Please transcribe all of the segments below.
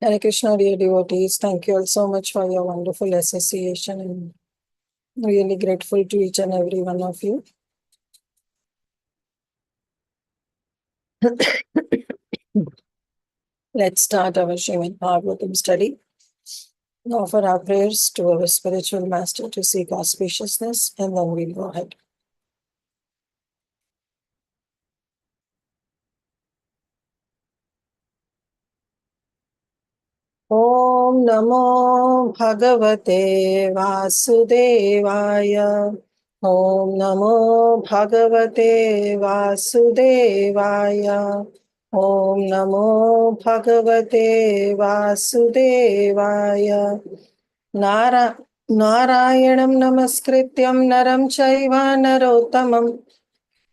Hare Krishna, dear devotees. Thank you all so much for your wonderful association, and really grateful to each and every one of you. Let's start our Srimad Bhagavatam study. Offer our prayers to our spiritual master to seek auspiciousness, and then we'll go ahead. Om Namo Bhagavate Vasudevaya. Om Namo Bhagavate Vasudevaya. Om Namo Bhagavate Vasudevaya. Narayanam Namaskrityam Naram Chaiva Narottamam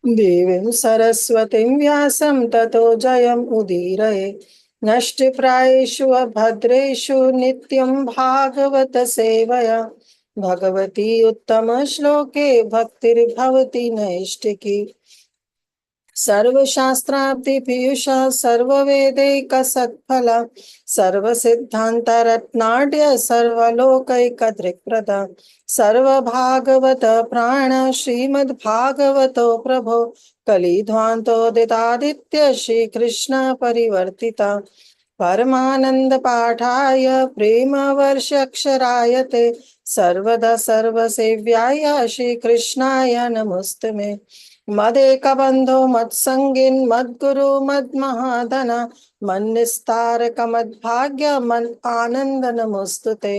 Devim Saraswatim Vyasam Tato Jayam Udiraye Nashtiprayeshu Abhadreshu Nityam Bhagavata Sevaya Bhagavati Uttama Shloke Bhaktir Bhavati Naishtiki Sarva Shastrabdi Piyusha Sarva Vedaika Satphala Sarva Siddhanta Ratnadya Sarva Lokaika Drikprada Sarva Bhagavata Prana Srimad Bhagavato Prabho Kalidhvanto Ditaditya Shri Krishna Parivartita परमानंद पाठाय प्रेम वर्षक्षरायते सर्वदा सर्वसेव्याय श्री कृष्णाय नमोस्तुमे मदेकबंधो मत्संगिन् मद्गुरु मद्महाधन मन्निस्तारक मद्भाग्य मन् आनंद नमोस्तुते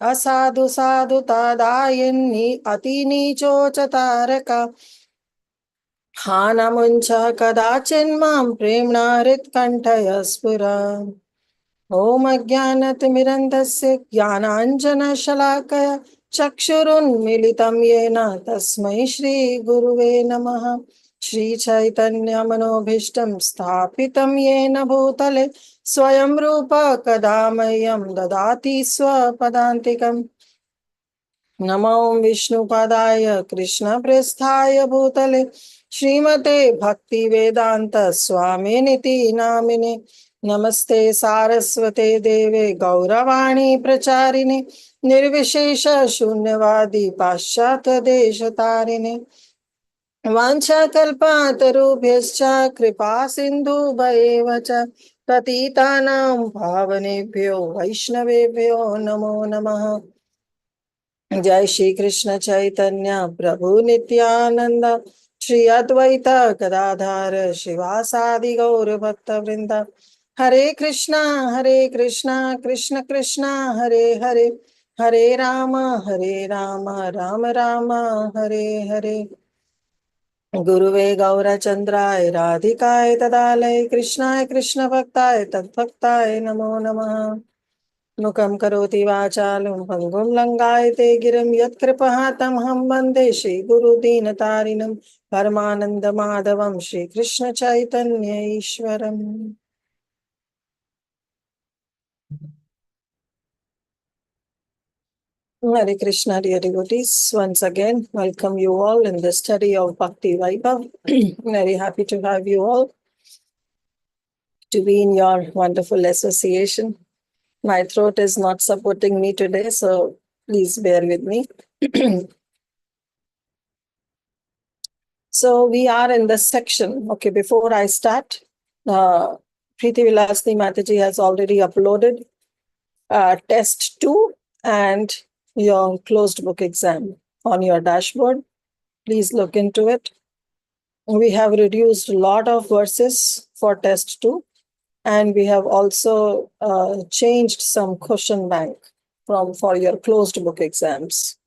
असाधु साधु तादायिन्नि अतिनीचोचतारक हानमुञ्च कदाचिन्मां प्रेम्णा हृत्कण्ठय स्फुरा ॐ अज्ञानतिमिरन्धस्य ज्ञानाञ्जनशलाकया चक्षुरुन्मीलितं येन तस्मै श्रीगुरुवे नमः श्रीचैतन्यमनोभीष्टं स्थापितं येन भूतले स्वयं रूप कदा मह्यं ददाति स्वपदान्तिकम् नमो विष्णुपादाय कृष्णप्रेष्ठाय भूतले श्रीमते भक्ति वेदांत स्वामिनिति नामिने नमस्ते सारस्वते देवे गौरवाणी प्रचारिणे निर्विशेष शून्यवादी पाश्चात्य देशतारिणे वाञ्छाकल्पातरुभ्यश्च कृपा सिन्धुभ्येव च पतितानां पावनेभ्यो वैष्णवेभ्यो नमो नमः। जय श्री कृष्ण चैतन्य प्रभु नित्यानंद श्री अद्वैत गदाधर शिवासादि गौर भक्त वृंद हरे कृष्णा कृष्ण कृष्णा हरे हरे हरे राम राम राम हरे हरे गुरुवे गौरचंद्राय राधिकाय तदालय कृष्णाय कृष्ण भक्ताय तद्भक्ताय नमो नमः। मुखं करोति वाचालं भङ्गुं लङ्घयते गिरिं यत्कृपातमहं वन्दे श्रीगुरुदीनतारिणं परमानन्दमाधवं Sri Krishna Chaitanya ईश्वरम्। Hare Krishna, dear devotees. Once again, welcome you all in the study of Bhakti Vaibhav. Very happy to have you all to be in your wonderful association. My throat is not supporting me today, so please bear with me. So we are in the section. Okay, before I start, Preeti Vilasni Mataji has already uploaded test 2 and your closed book exam on your dashboard. Please look into it. We have reduced a lot of verses for test 2, and we have also changed some question bank for your closed book exams.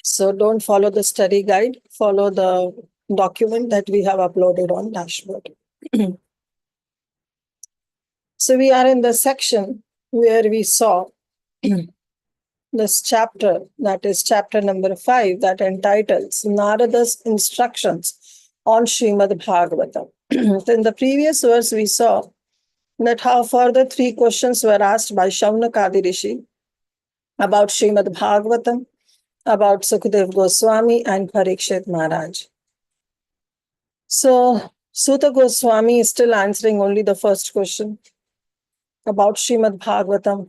So don't follow the study guide, follow the document that we have uploaded on dashboard. So we are in the section where we saw this chapter, that is chapter number 5, that entitles Narada's instructions on Srimad Bhagavatam. So in the previous verse, we saw that how further 3 questions were asked by Shaunakadi Rishi about Srimad Bhagavatam, about Sukadev Goswami and Parikshit Maharaj. So Suta Goswami is still answering only the first question. about Srimad Bhagavatam,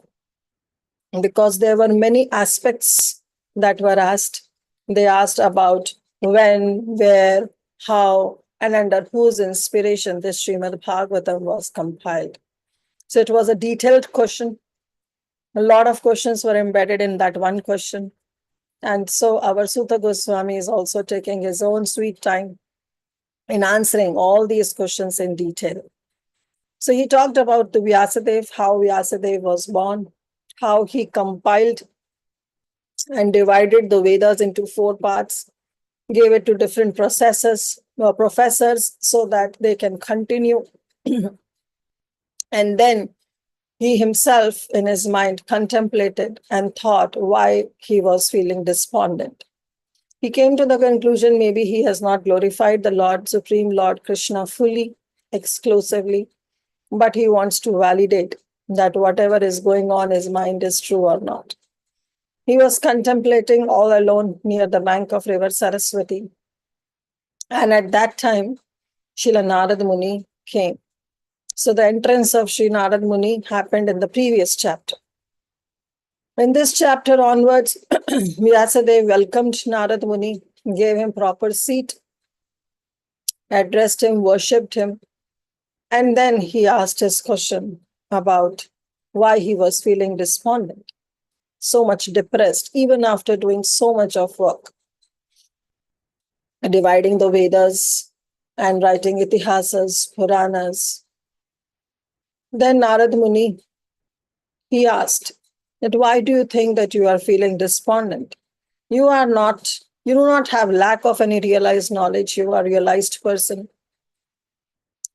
because there were many aspects that were asked. They asked about when, where, how, and under whose inspiration this Srimad Bhagavatam was compiled. So it was a detailed question. A lot of questions were embedded in that one question. And so our Sutta Goswami is also taking his own sweet time in answering all these questions in detail. So he talked about the Vyasadeva, how Vyasadeva was born, how he compiled and divided the Vedas into 4 parts, gave it to different professors so that they can continue. And then he himself, in his mind, contemplated and thought why he was feeling despondent. He came to the conclusion maybe he has not glorified the Lord, Supreme Lord Krishna fully, exclusively, but he wants to validate that whatever is going on in his mind is true or not. He was contemplating all alone near the bank of river Saraswati. And at that time, Srila Narad Muni came. So the entrance of Sri Narad Muni happened in the previous chapter. In this chapter onwards, Vyasadeva welcomed Narad Muni, gave him proper seat, addressed him, worshipped him, and then he asked his question about why he was feeling despondent, so much depressed, even after doing so much of work, dividing the Vedas and writing Itihasas, Puranas. Then Narad Muni, he asked that why do you think that you are feeling despondent? You do not have lack of any realized knowledge. You are a realized person.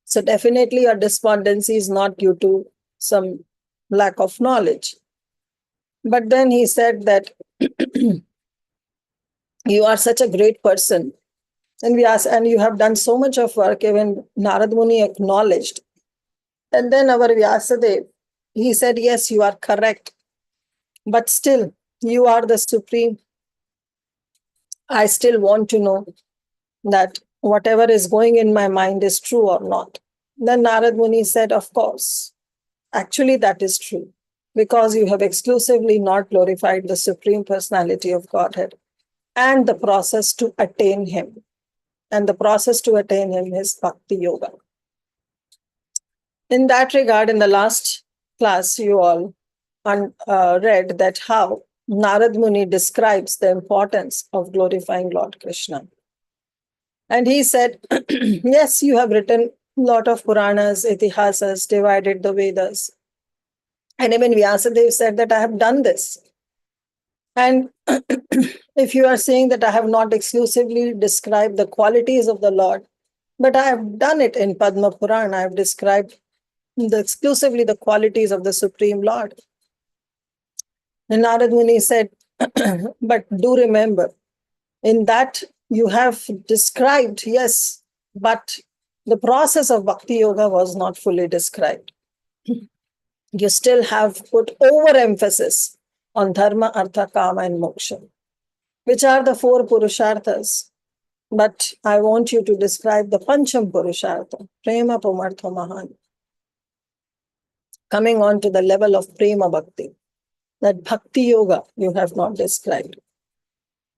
So definitely your despondency is not due to some lack of knowledge. But then he said that you are such a great person. And you have done so much of work, even Narad Muni acknowledged. And then our Vyasadeva, he said, yes, you are correct. But still, you are the supreme. I still want to know that whatever is going in my mind is true or not. Then Narad Muni said, of course, actually that is true, because you have exclusively not glorified the Supreme Personality of Godhead and the process to attain Him. And the process to attain Him is Bhakti Yoga. In that regard, in the last class, you all read that how Narad Muni describes the importance of glorifying Lord Krishna. And he said, yes, you have written a lot of Puranas, Itihasas, divided the Vedas. And even Vyasadeva said that I have done this. And if you are saying that I have not exclusively described the qualities of the Lord, but I have done it in Padma Purana, I have described exclusively the qualities of the Supreme Lord. And Narad Muni said, but do remember, in that you have described, yes, but the process of Bhakti Yoga was not fully described. You still have put overemphasis on Dharma, Artha, Kama, and Moksha, which are the 4 Purusharthas. But I want you to describe the Pancham Purushartha, Prema Pumartha Mahan, coming on to the level of Prema Bhakti. That Bhakti Yoga you have not described.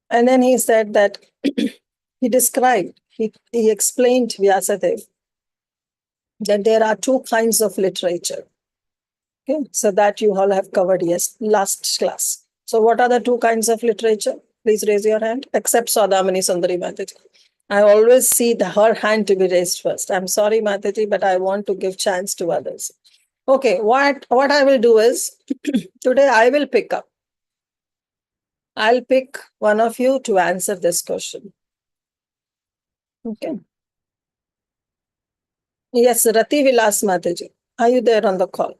And then he said that he explained Vyasadeva that there are 2 kinds of literature. Okay, so that you all have covered, yes, last class. So what are the 2 kinds of literature? Please raise your hand, except Saudamani Sundari Mataji. I always see her hand to be raised first. I'm sorry, Mataji, but I want to give chance to others. Okay, what I will do is, today I will pick up. I'll pick one of you to answer this question. Okay. Yes, Rati Vilas Mataji. Are you there on the call?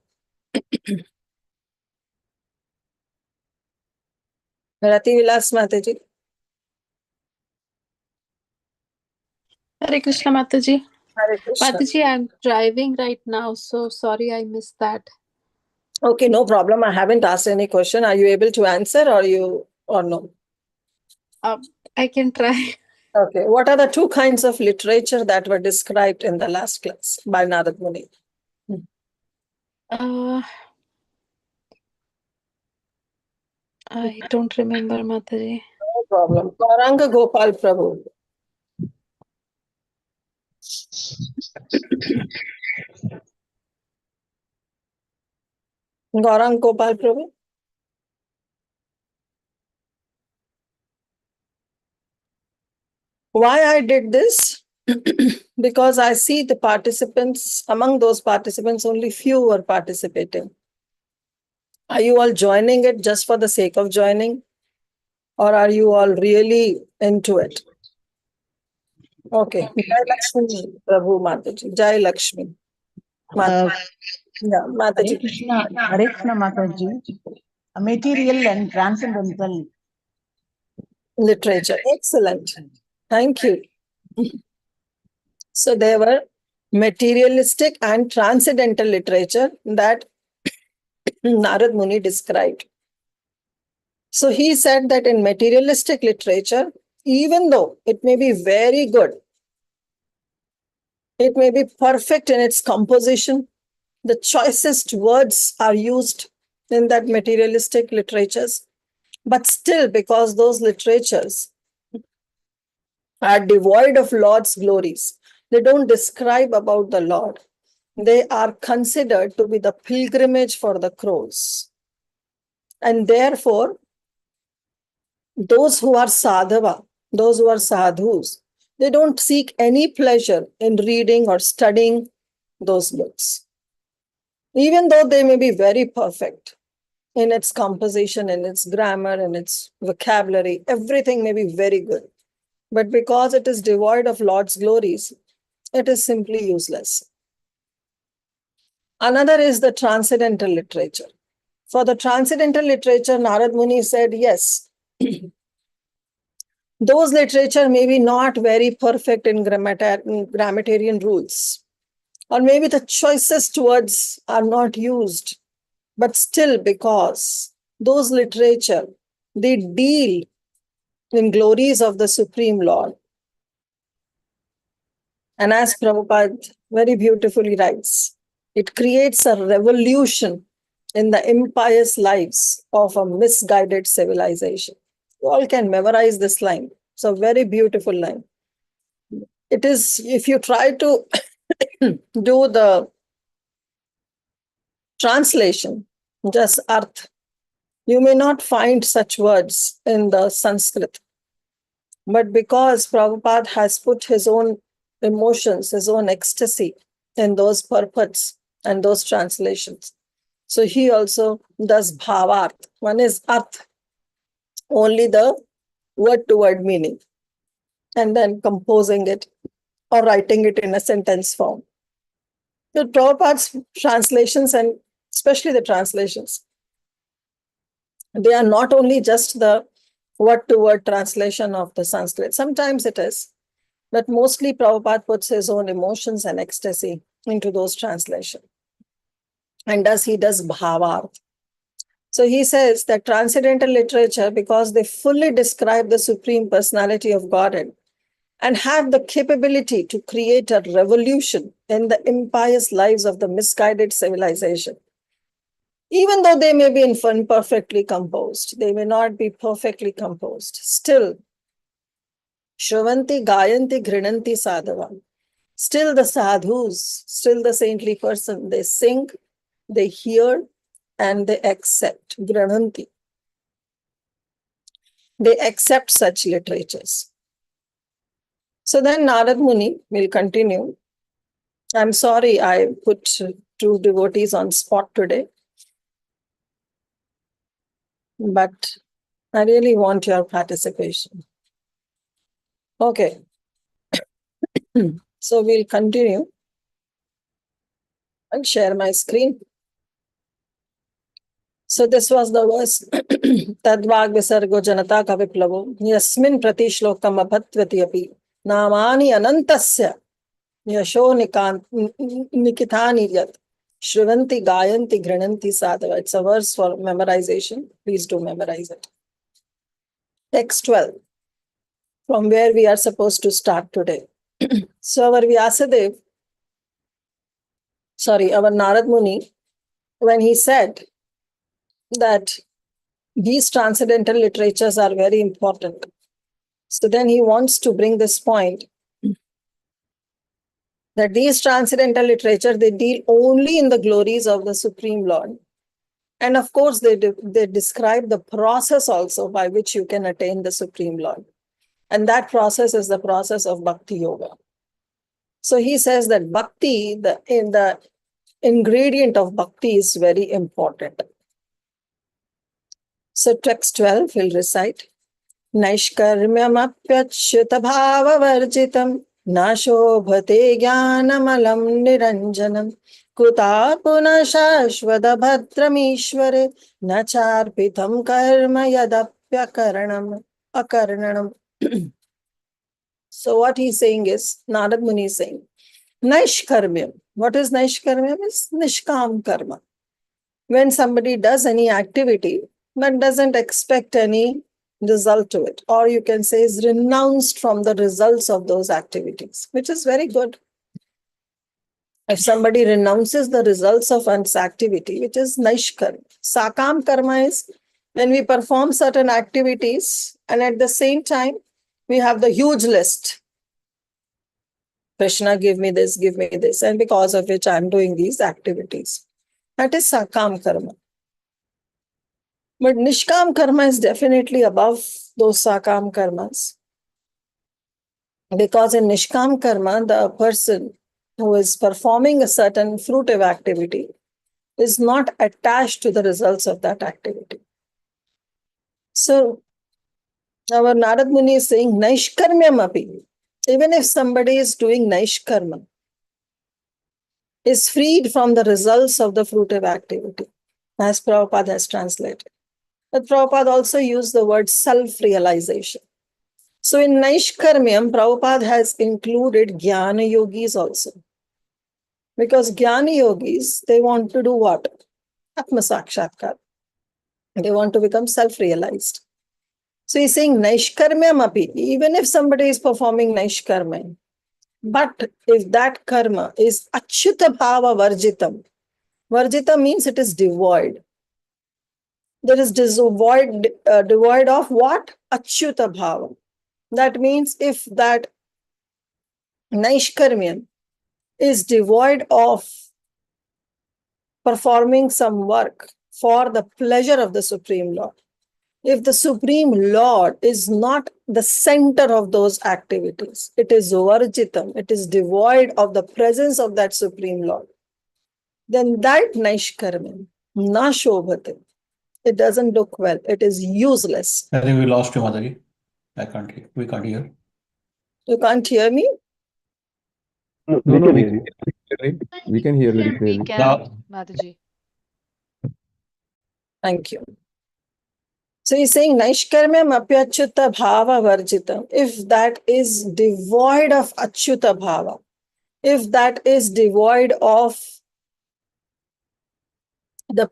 Rati Vilas Mataji. Hare Krishna, Mataji. Hare Krishna. Mataji, I'm driving right now, so sorry I missed that. Okay, no problem. I haven't asked any question. Are you able to answer or no? I can try. Okay. What are the 2 kinds of literature that were described in the last class by Narad Muni? I don't remember, Mataji. No problem. Gauranga Gopal Prabhu. Gauranga Gopal Prabhu. Why I did this? Because I see the participants, among those participants, only few were participating. Are you all joining it just for the sake of joining? Or are you all really into it? Okay. Jai Lakshmi, Prabhu Mataji. Jai Lakshmi. Uh, Yeah, Mataji. Hare Krishna Mataji. Material and transcendental. Literature. Excellent. Thank you. So there were materialistic and transcendental literature that Narad Muni described. So he said that in materialistic literature, even though it may be very good, it may be perfect in its composition, the choicest words are used in that materialistic literatures, but still, because those literatures are devoid of Lord's glories, they don't describe about the Lord. They are considered to be the pilgrimage for the crows. And therefore, those who are sadhava, those who are sadhus, they don't seek any pleasure in reading or studying those books. Even though they may be very perfect in its composition, in its grammar, in its vocabulary, everything may be very good. But because it is devoid of Lord's glories, it is simply useless. Another is the transcendental literature. For the transcendental literature, Narad Muni said, yes, those literature may be not very perfect in grammatarian rules, or maybe the choicest words are not used, but still because those literature, they deal in glories of the Supreme Lord. And as Prabhupada very beautifully writes, it creates a revolution in the impious lives of a misguided civilization. You all can memorize this line. It's a very beautiful line. It is, if you try to do the translation, just arth, you may not find such words in the Sanskrit. But because Prabhupada has put his own emotions, his own ecstasy in those purports and those translations, so he also does bhavarth. One is arth, only the word-to-word meaning, and then composing it or writing it in a sentence form. The Prabhupada's translations, and especially the translations, they are not only just the word-to-word translation of the Sanskrit. Sometimes it is, but mostly Prabhupada puts his own emotions and ecstasy into those translations. And he does bhavarth. So he says that transcendental literature, because they fully describe the Supreme Personality of Godhead and have the capability to create a revolution in the impious lives of the misguided civilization, even though they may be imperfectly composed, they may not be perfectly composed, still, Shravanti, Gayanti, Grinanti, Sadhava. Still the sadhus, still the saintly person, they sing, they hear, and they accept. Grananti. They accept such literatures. So then Narad Muni will continue. I'm sorry I put two devotees on spot today, but I really want your participation. Okay. So we'll continue and share my screen. So this was the verse, Tadvag Visargo Janata Kaviplavo, Yasmin Pratishlokam Abhatvati api, Namani Anantasya, Yasho Nikithani Yat, Shrivanti Gayanti Grinanti Sadhava. It's a verse for memorization. Please do memorize it. Text 12, from where we are supposed to start today. So our Vyasadev, our Narad Muni, when he said that these transcendental literatures are very important. So then he wants to bring this point that these transcendental literature, they deal only in the glories of the Supreme Lord. And of course, they describe the process also by which you can attain the Supreme Lord. And that process is the process of Bhakti Yoga. So he says that Bhakti, the ingredient of Bhakti is very important. So text 12, he'll recite. Naishkarmyamapyachyuta bhava varjitam na shobhate jnanamalam niranjanam kuta puna shashvada bhadramishware na charpitam karma yadapyakaranam akaranam. So what he's saying is, Narad Muni is saying, Naishkarmyam. What is Naishkarmyam? Is Nishkam karma. When somebody does any activity but doesn't expect any result to it, or you can say is renounced from the results of those activities, which is very good. If somebody renounces the results of one's activity, which is Naishkarma. Sakam karma is when we perform certain activities and at the same time, we have the huge list. Krishna, give me this, and because of which I'm doing these activities. That is Sakam karma. But Nishkam karma is definitely above those Sakam karmas. Because in Nishkam karma, the person who is performing a certain fruitive activity is not attached to the results of that activity. So, our Narad Muni is saying, Naishkarmyam api. Even if somebody is doing Naishkarma, is freed from the results of the fruitive activity, as Prabhupada has translated. But Prabhupada also used the word self-realization. So in Naishkarmyam, Prabhupada has included Jnana Yogis also. Because Jnana Yogis, they want to do what? Atma Sakshatkar. They want to become self-realized. So he's saying Naishkarmyam api, even if somebody is performing Naishkarmyam, but if that karma is Achyuta Bhava Varjitam, Varjita means it is devoid. There is devoid of what? Achyuta Bhava. That means if that Naishkarmyam is devoid of performing some work for the pleasure of the Supreme Lord, if the Supreme Lord is not the center of those activities, it is varjitam, it is devoid of the presence of that Supreme Lord, then that Naishkarmyam, na shobhate, it doesn't look well, it is useless. I think we lost you, Mataji. We can't hear. You can't hear me? No, We no, can hear you. We can hear very We clearly. can, Mataji. Thank you. So he's saying Naishkarmyam apyachyuta bhava varjitam. If that is devoid of achyuta bhava, if that is devoid of the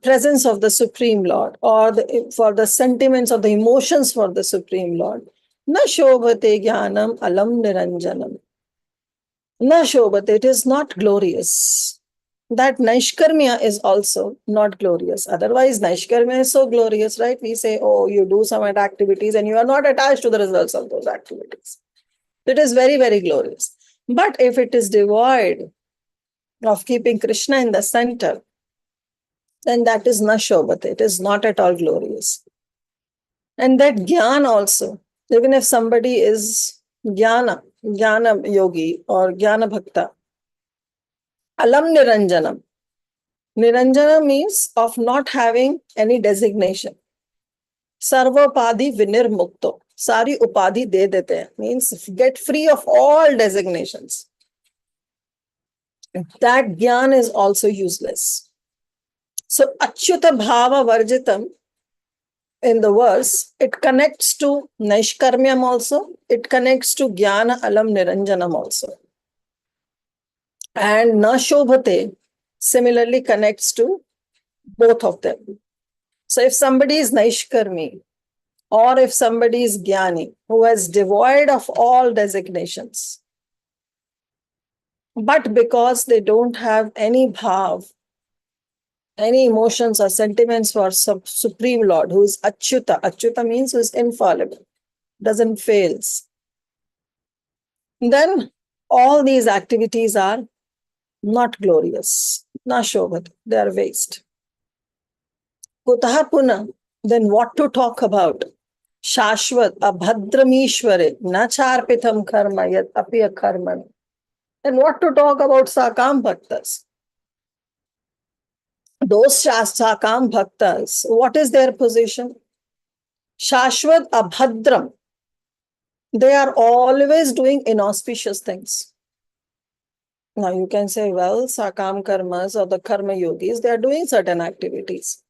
presence of the Supreme Lord, or for the sentiments or the emotions for the Supreme Lord, na shobhate jnanam alam niranjanam. Na shobhate, it is not glorious. That Naishkarmya is also not glorious. Otherwise, Naishkarmya is so glorious, right? We say, oh, you do some activities and you are not attached to the results of those activities. It is very, very glorious. But if it is devoid of keeping Krishna in the center, then that is na shobhate. It is not at all glorious. And that jnana also, even if somebody is jnana yogi or jnana bhakta, alam niranjanam. Niranjana means of not having any designation. Sarvapadhi vinirmukto. Sari upadhi de dete hain. Means get free of all designations. That jnana is also useless. So achyuta bhava varjitam in the verse, it connects to Naishkarmyam also. It connects to jnana alam niranjanam also. And na shobhate similarly connects to both of them. So if somebody is Naishkarmi, or if somebody is Jnani, who is devoid of all designations, but because they don't have any bhav any emotions or sentiments for Supreme Lord, who is Achyuta. Achyuta means who is infallible, doesn't fails. Then all these activities are not glorious, na shobhat, they are waste. Kutaha puna, then what to talk about? Shashvat, abhadramishware, na charpitam karma, yat api akarman. And what to talk about Sakam Bhaktas? Those Sakam Bhaktas, what is their position? Shashvat abhadram. They are always doing inauspicious things. Now you can say, well, Sakam Karmas or the Karma Yogis, they are doing certain activities.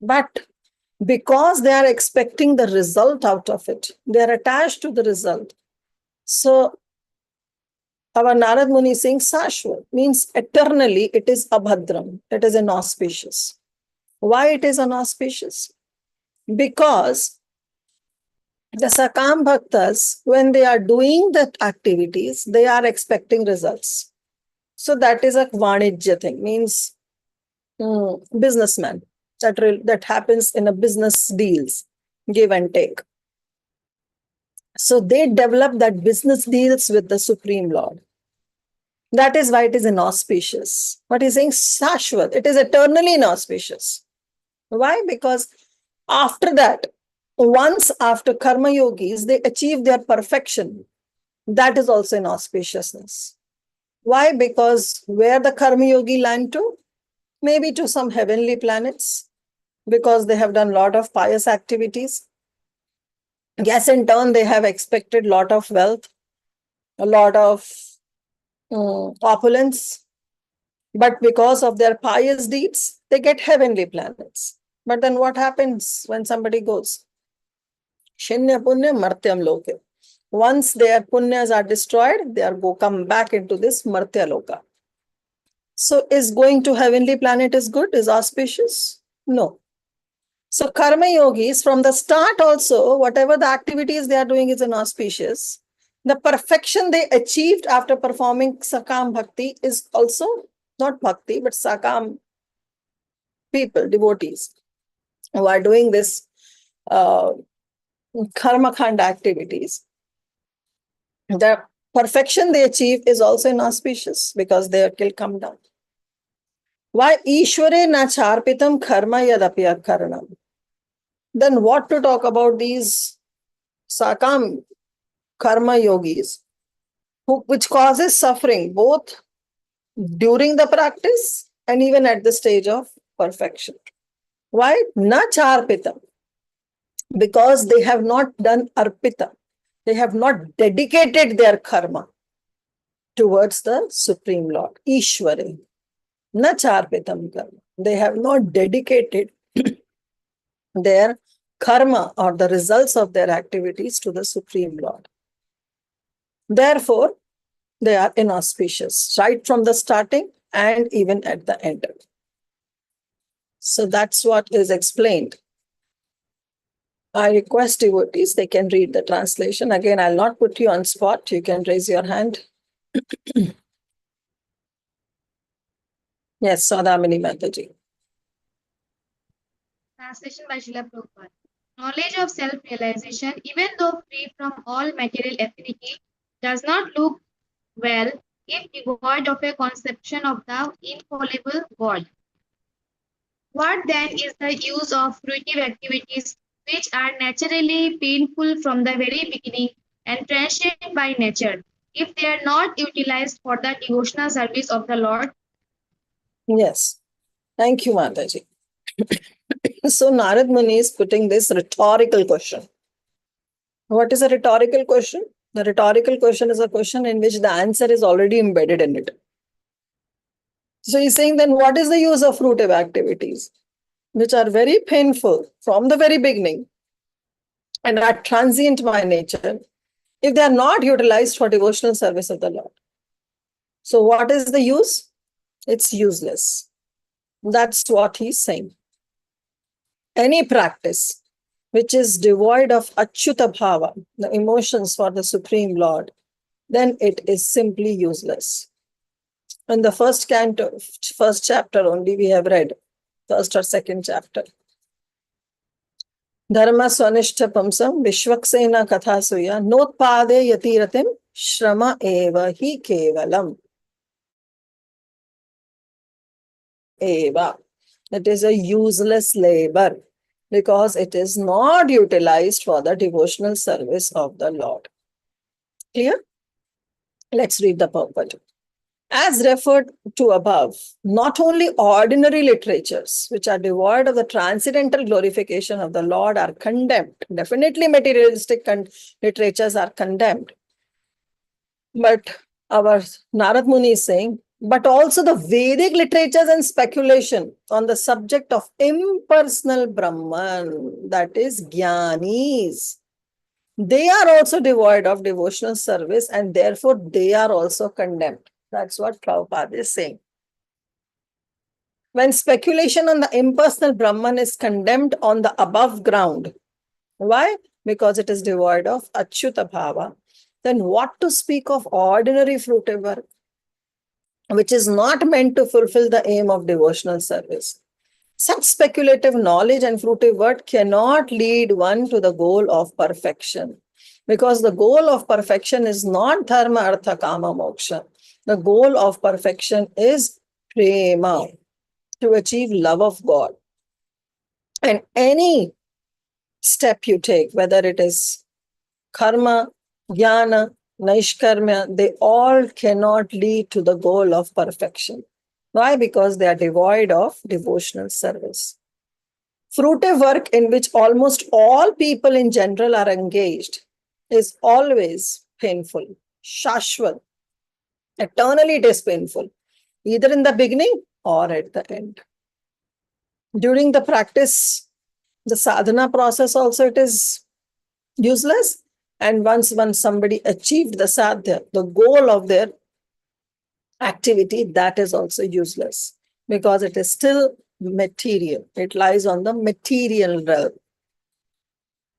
But because they are expecting the result out of it, they are attached to the result. So our Narad Muni is saying Sashvat means eternally it is abhadram, it is inauspicious. Why it is inauspicious? Because the Sakam Bhaktas, when they are doing the activities, they are expecting results. So that is a Vanijya thing, means businessman. That happens in a business deals, give and take. So they develop that business deals with the Supreme Lord. That is why it is inauspicious. But he's saying Sashvat, it is eternally inauspicious. Why? Because after that, once after Karma Yogis, they achieve their perfection. That is also inauspiciousness. Why? Because where the Karma Yogi land to? Maybe to some heavenly planets, because they have done a lot of pious activities. Yes, in turn, they have expected a lot of wealth, a lot of opulence. But because of their pious deeds, they get heavenly planets. But then what happens when somebody goes? Shinya punya martyam loke. Once their punyas are destroyed, they are come back into this martya loka. So is going to heavenly planet is good, is auspicious? No. So karma yogis from the start also, whatever the activities they are doing is inauspicious. The perfection they achieved after performing Sakam Bhakti is also not Bhakti, but Sakam people, devotees, who are doing this karma khanda activities. The perfection they achieve is also inauspicious because they will come down. Why Ishware na charpitam karma yadapi akaranam? Then what to talk about these Sakam karma yogis, which causes suffering both during the practice and even at the stage of perfection. Why? Na charpitam. Because they have not done arpita. They have not dedicated their karma towards the Supreme Lord, Ishware. Na charpitam karma. They have not dedicated their karma or the results of their activities to the Supreme Lord. Therefore, they are inauspicious, right from the starting and even at the end. So that's what is explained. I request devotees, they can read the translation. Again, I'll not put you on spot. You can raise your hand. Yes, Sadamini Mataji. Translation by Srila Prabhupada. Knowledge of self-realization, even though free from all material affinity, does not look well if devoid of a conception of the infallible God. What then is the use of fruitive activities which are naturally painful from the very beginning and transient by nature, if they are not utilized for the devotional service of the Lord? Yes. Thank you, Mataji. So Narad Muni is putting this rhetorical question. What is a rhetorical question? The rhetorical question is a question in which the answer is already embedded in it. So he's saying, then what is the use of fruitive activities, which are very painful from the very beginning and are transient by nature, if they are not utilized for devotional service of the Lord? So what is the use? It's useless. That's what he's saying. Any practice which is devoid of achyuta bhava, the emotions for the Supreme Lord, then it is simply useless. In the first canto, first chapter only we have read, first or second chapter. Dharma swanishtha pamsam vishwaksena kathasuya notpade yatiratim shrama eva hi kevalam. Eva. It is a useless labor because it is not utilized for the devotional service of the Lord. Clear? Let's read the purport. As referred to above, not only ordinary literatures which are devoid of the transcendental glorification of the Lord are condemned. Definitely materialistic literatures are condemned. But our Narad Muni is saying, but also the Vedic literatures and speculation on the subject of impersonal Brahman, that is Jnanis. They are also devoid of devotional service and therefore they are also condemned. That's what Prabhupada is saying. When speculation on the impersonal Brahman is condemned on the above ground, why? Because it is devoid of Achyuta Bhava. Then what to speak of ordinary fruitive work, which is not meant to fulfill the aim of devotional service? Such speculative knowledge and fruitive work cannot lead one to the goal of perfection, because the goal of perfection is not dharma, artha, kama, moksha. The goal of perfection is prema, to achieve love of God. And any step you take, whether it is karma, jnana, naishkarmya, they all cannot lead to the goal of perfection. Why? Because they are devoid of devotional service. Fruitive work in which almost all people in general are engaged is always painful, shashvat. Eternally it is painful, either in the beginning or at the end. During the practice, the sadhana process also, it is useless. And once somebody achieved the sadhya, the goal of their activity, that is also useless because it is still material. It lies on the material realm.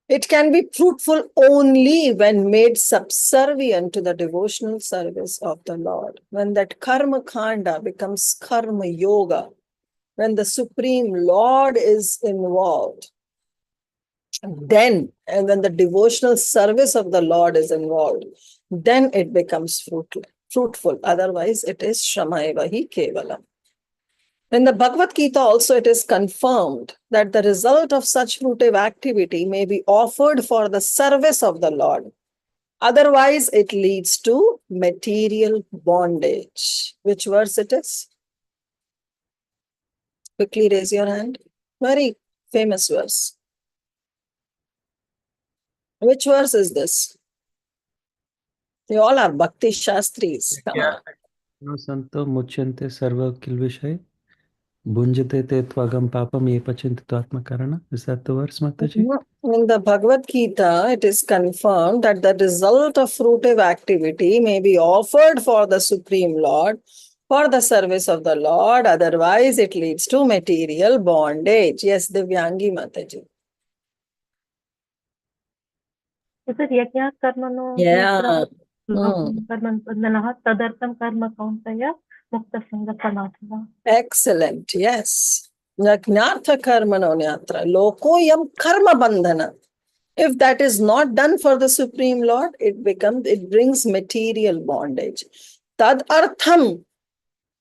It can be fruitful only when made subservient to the devotional service of the Lord. When that karma kanda becomes karma yoga, when the Supreme Lord is involved, then, and when the devotional service of the Lord is involved, then it becomes fruitful. Otherwise, it is shramaiva hi kevalam. In the Bhagavad Gita also, it is confirmed that the result of such fruitive activity may be offered for the service of the Lord. Otherwise, it leads to material bondage. Which verse it is? Quickly raise your hand. Very famous verse. Which verse is this? You all are Bhakti Shastris. Come on. No santo muchyante sarva kilvishay bhunjate te tvagam papam ye pachinti atma karana. Is that the verse, Mataji? In the Bhagavad Gita, it is confirmed that the result of fruitive activity may be offered for the Supreme Lord, for the service of the Lord. Otherwise, it leads to material bondage. Yes, Divyangi Mataji. यज्ञात् कर्मणो Yeah. तदर्थं कर्म कौन्तेय मुक्तसङ्गसमाधिना. Excellent. Yes. Yajnartha karmano nyatra. Lokoyam karma bandhana. If that is not done for the Supreme Lord, it brings material bondage. Tad artham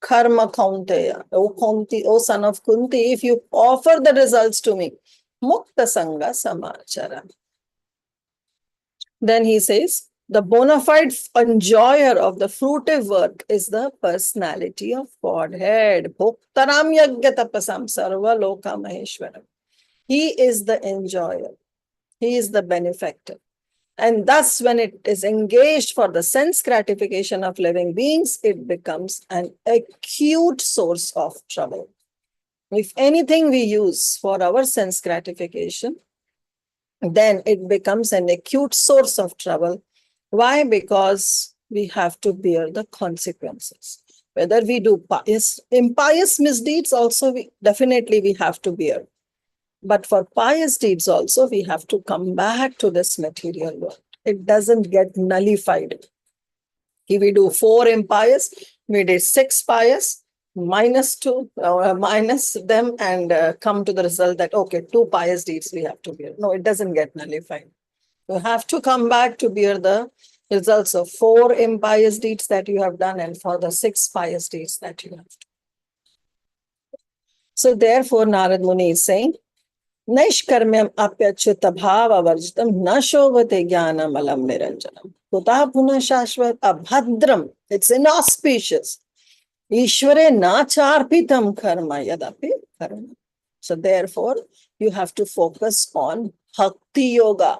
karma kaunteya. O Kunti, O son of Kunti, if you offer the results to me, mukta sanga samachara. Then he says, the bona fide enjoyer of the fruitive work is the personality of Godhead. Bhoktaram yajna tapasam sarva loka maheshwaram. He is the enjoyer. He is the benefactor. And thus, when it is engaged for the sense gratification of living beings, it becomes an acute source of trouble. If anything we use for our sense gratification, then it becomes an acute source of trouble. Why? Because we have to bear the consequences. Whether we do impious misdeeds also, definitely we have to bear. But for pious deeds also, we have to come back to this material world. It doesn't get nullified. If we do 4 impious, We did 6 pious, minus 2, minus them, and come to the result that, okay, 2 pious deeds we have to bear. No, it doesn't get nullified. You have to come back to bear the results of 4 impious deeds that you have done and for the 6 pious deeds that you have done. So therefore, Narad Muni is saying, Naishkarmyam apyachyuta bhava varjitam na shobhate jnanam alam niranjanam. Kuta puna shashvat abhadram. It's inauspicious. Ishvare na charpitam karma yadapi karma. So therefore, you have to focus on Bhakti Yoga.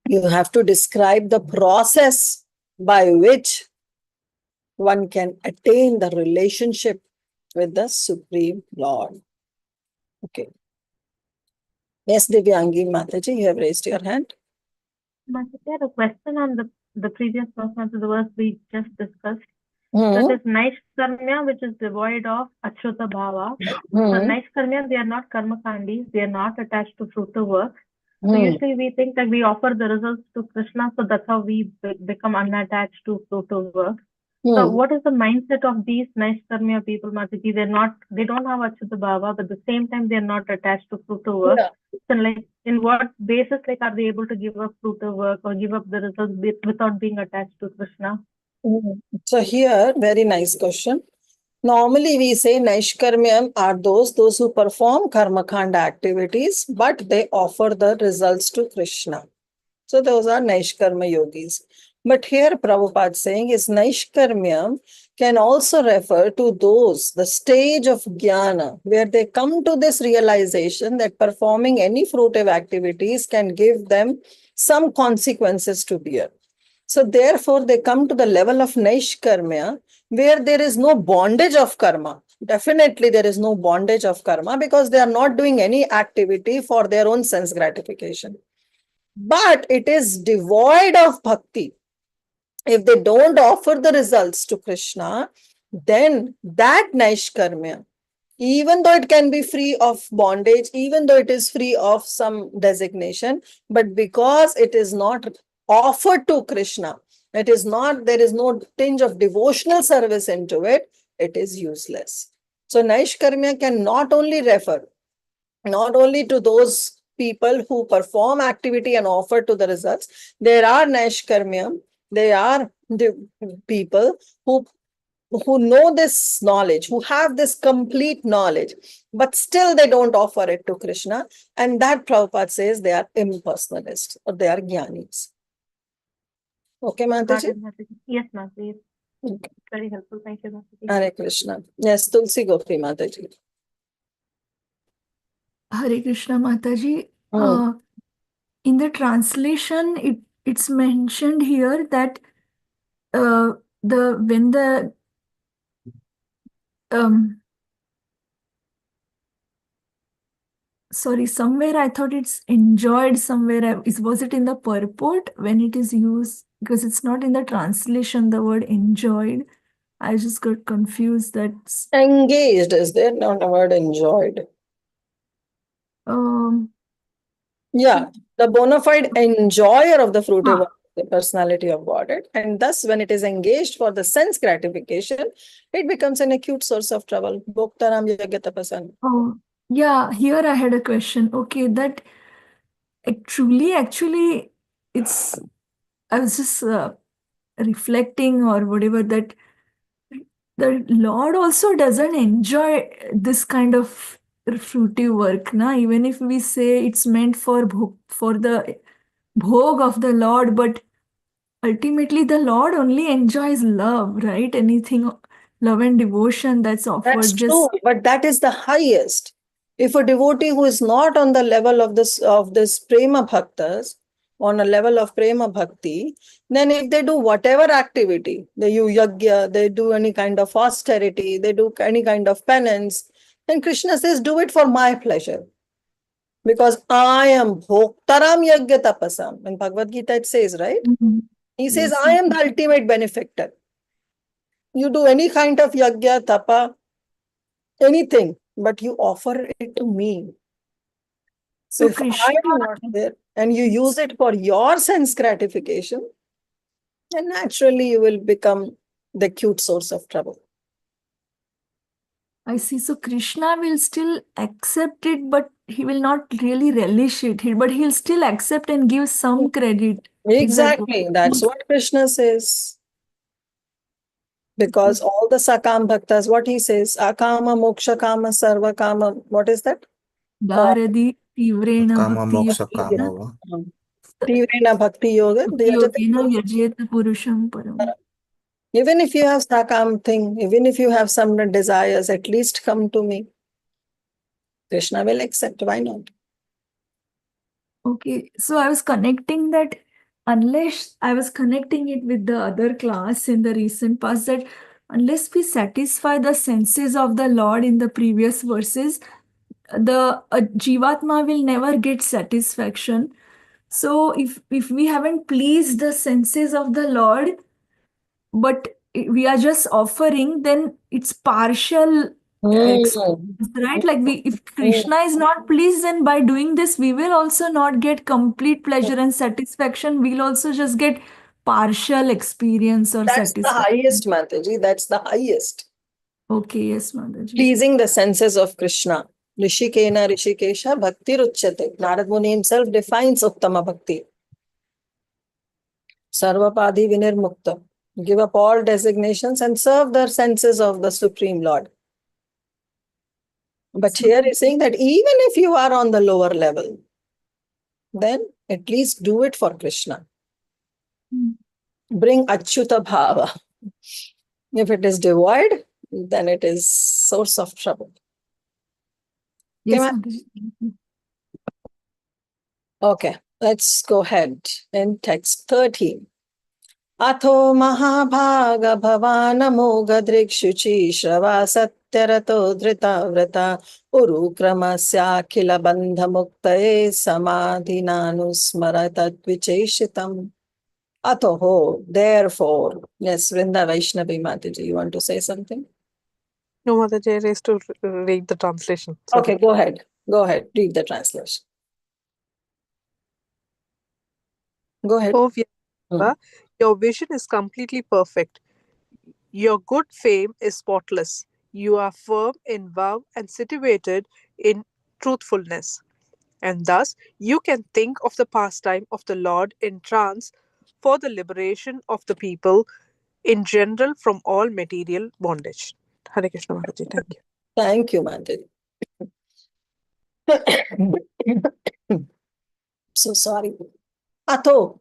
You have to describe the process by which one can attain the relationship with the Supreme Lord. Okay. Yes, Divyangi Mataji, you have raised your hand. Mataji, I had a question on the previous verse, the verse we just discussed. Hmm. That is Naishkarmya, which is devoid of Achyuta Bhava. Hmm. Naishkarmya, they are not karma kandis, they are not attached to fruitive work. So Hmm. usually we think that we offer the results to Krishna, so that's how we become unattached to fruitive work. So Hmm. what is the mindset of these Naishkarmya people, Mataji? They don't have Achyuta Bhava, but at the same time they are not attached to fruitive work. Yeah. So like in what basis are they able to give up fruitive work or give up the results without being attached to Krishna? So here, very nice question. Normally we say Naishkarmyam are those who perform karmakanda activities, but they offer the results to Krishna. So those are Naishkarma yogis. But here Prabhupada saying is Naishkarmyam can also refer to those, the stage of jnana, where they come to this realization that performing any fruitive activities can give them some consequences to bear. So therefore, they come to the level of Naishkarmya, where there is no bondage of karma. Definitely there is no bondage of karma because they are not doing any activity for their own sense gratification. But it is devoid of bhakti. If they don't offer the results to Krishna, then that Naishkarmya, even though it can be free of bondage, even though it is free of some designation, but because it is not offered to Krishna, there is no tinge of devotional service into it, it is useless. So Naishkarmya can not only refer, not only to those people who perform activity and offer to the results, there are Naishkarmya, they are the people who know this knowledge, who have this complete knowledge, but still they don't offer it to Krishna. And that Prabhupada says they are impersonalists or they are jnanis. Okay, Got Mataji? it, Mataji. Yes, Mataji. Okay. Very helpful. Thank you, Mataji. Hare Krishna. Yes, Tulsi Gopi Mataji. Hare Krishna Mataji. Hmm. In the translation, it's mentioned here that when the sorry, somewhere I thought it's enjoyed. Somewhere was it in the purport when it is used? Because it's not in the translation. The word enjoyed. I just got confused. That's Engaged is there, not a word enjoyed. Yeah, the bona fide enjoyer of the fruitive work, the personality of Godhead. And thus, when it is engaged for the sense gratification, it becomes an acute source of trouble. Bhoktaram yagya tapasan. Oh, yeah. Here I had a question. Okay, that actually, it's. I was just reflecting or whatever that the Lord also doesn't enjoy this kind of fruitive work, na? Even if we say it's meant for the bhog of the Lord, but ultimately the Lord only enjoys love, right? Anything love and devotion that's offered. That's true, but that is the highest. If a devotee who is not on the level of this prema bhaktas, on a level of prema bhakti, then if they do whatever activity, they do yajna, they do any kind of austerity, they do any kind of penance, then Krishna says, do it for my pleasure. Because I am bhoktaram yajna tapasam. In Bhagavad Gita it says, right? He says, Yes. I am the ultimate benefactor. You do any kind of yajna, tapa, anything, but you offer it to me. So if Krishna, I am not there and you use it for your sense gratification, then naturally you will become the acute source of trouble. I see. So Krishna will still accept it, but he will not really relish it. But he'll still accept and give some credit. Exactly. That's what Krishna says. Because all the Sakam Bhaktas, what he says, Akama, Moksha Kama, Sarva Kama, what is that? Dharadi Tivrena Kama Bhakti moksha Yogena kama va. Tivrena Bhakti Yoga. Yogena Yajeta Purusham Param. Even if you have Sakam thing, even if you have some desires, at least come to me. Krishna will accept. Why not? Okay, so I was connecting that, unless I was connecting it with the other class in the recent past, that unless we satisfy the senses of the Lord in the previous verses, the Jivatma will never get satisfaction. So if we haven't pleased the senses of the Lord, but we are just offering, then it's partial experience, right? Like if Krishna is not pleased, then by doing this, we will also not get complete pleasure and satisfaction. We'll also just get partial experience or That's the satisfaction. highest, Mataji. That's the highest. Okay, yes, Mataji. Pleasing the senses of Krishna. Rishikena Rishikesha Bhakti Ruchyate. Narad Muni himself defines Uttama Bhakti. Sarvapadi Vinirmukta. Give up all designations and serve the senses of the Supreme Lord. But here he's saying that even if you are on the lower level, then at least do it for Krishna. Bring Achyuta Bhava. If it is devoid, then it is source of trouble. Yes, Okay, Mataji. Okay, let's go ahead in text 13. Atho Mahabhaga Bhavana Moga Drikshuchi Shrava Satyarato Drita Vrata Urukramasya Khila Bandha Muktaye Samadhinanu Smaratat Vicheshitam. Atho, therefore. Yes, Vrinda Vaishnavi Mataji, you want to say something? No, Mataji, I raised to read the translation. Sorry. Okay, go ahead. Go ahead. Read the translation. Go ahead. Oh, Vaibhav, your vision is completely perfect. Your good fame is spotless. You are firm in vow and situated in truthfulness. And thus you can think of the pastime of the Lord in trance for the liberation of the people in general from all material bondage. Hare Krishna Mataji, thank you. Thank you, Mataji. So sorry. Atho.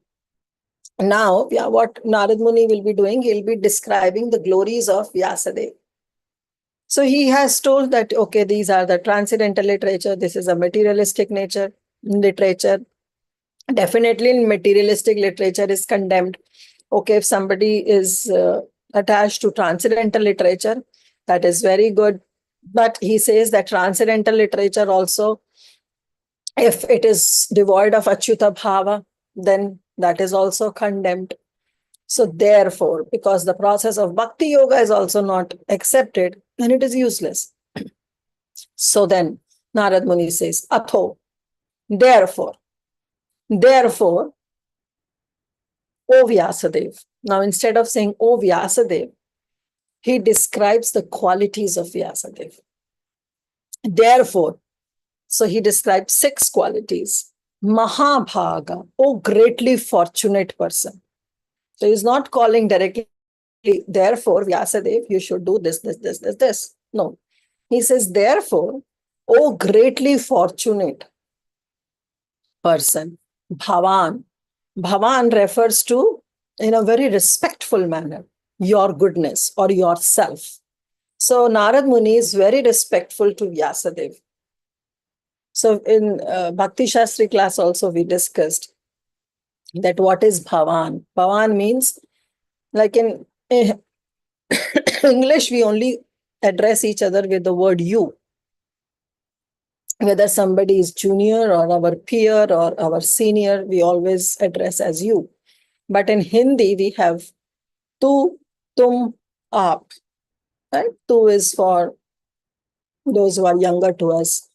Now, what Narad Muni will be doing, he'll be describing the glories of Vyasadeva. So he has told that, okay, these are the transcendental literature. This is a materialistic nature literature. Definitely in materialistic literature is condemned. Okay, if somebody is attached to transcendental literature, that is very good. But he says that transcendental literature also, if it is devoid of Achyuta Bhava, then that is also condemned. So therefore, because the process of Bhakti Yoga is also not accepted, then it is useless. So then Narad Muni says, Atho, therefore, O Vyasadeva. Now instead of saying O Vyasadeva, he describes the qualities of Vyasadeva. Therefore, so he describes 6 qualities. Mahabhaga, O greatly fortunate person. So he's not calling directly, therefore, Vyasadeva, you should do this. No. He says, therefore, O greatly fortunate person, Bhavan. Bhavan refers to, in a very respectful manner, your goodness or yourself. So Narad Muni is very respectful to Vyasadeva. So in Bhakti Shastri class also we discussed that what is Bhavan. Bhavan means, like in English, we only address each other with the word you. Whether somebody is junior or our peer or our senior, we always address as you. But in Hindi, we have tu, tum, aap. Right? Tu is for those who are younger to us.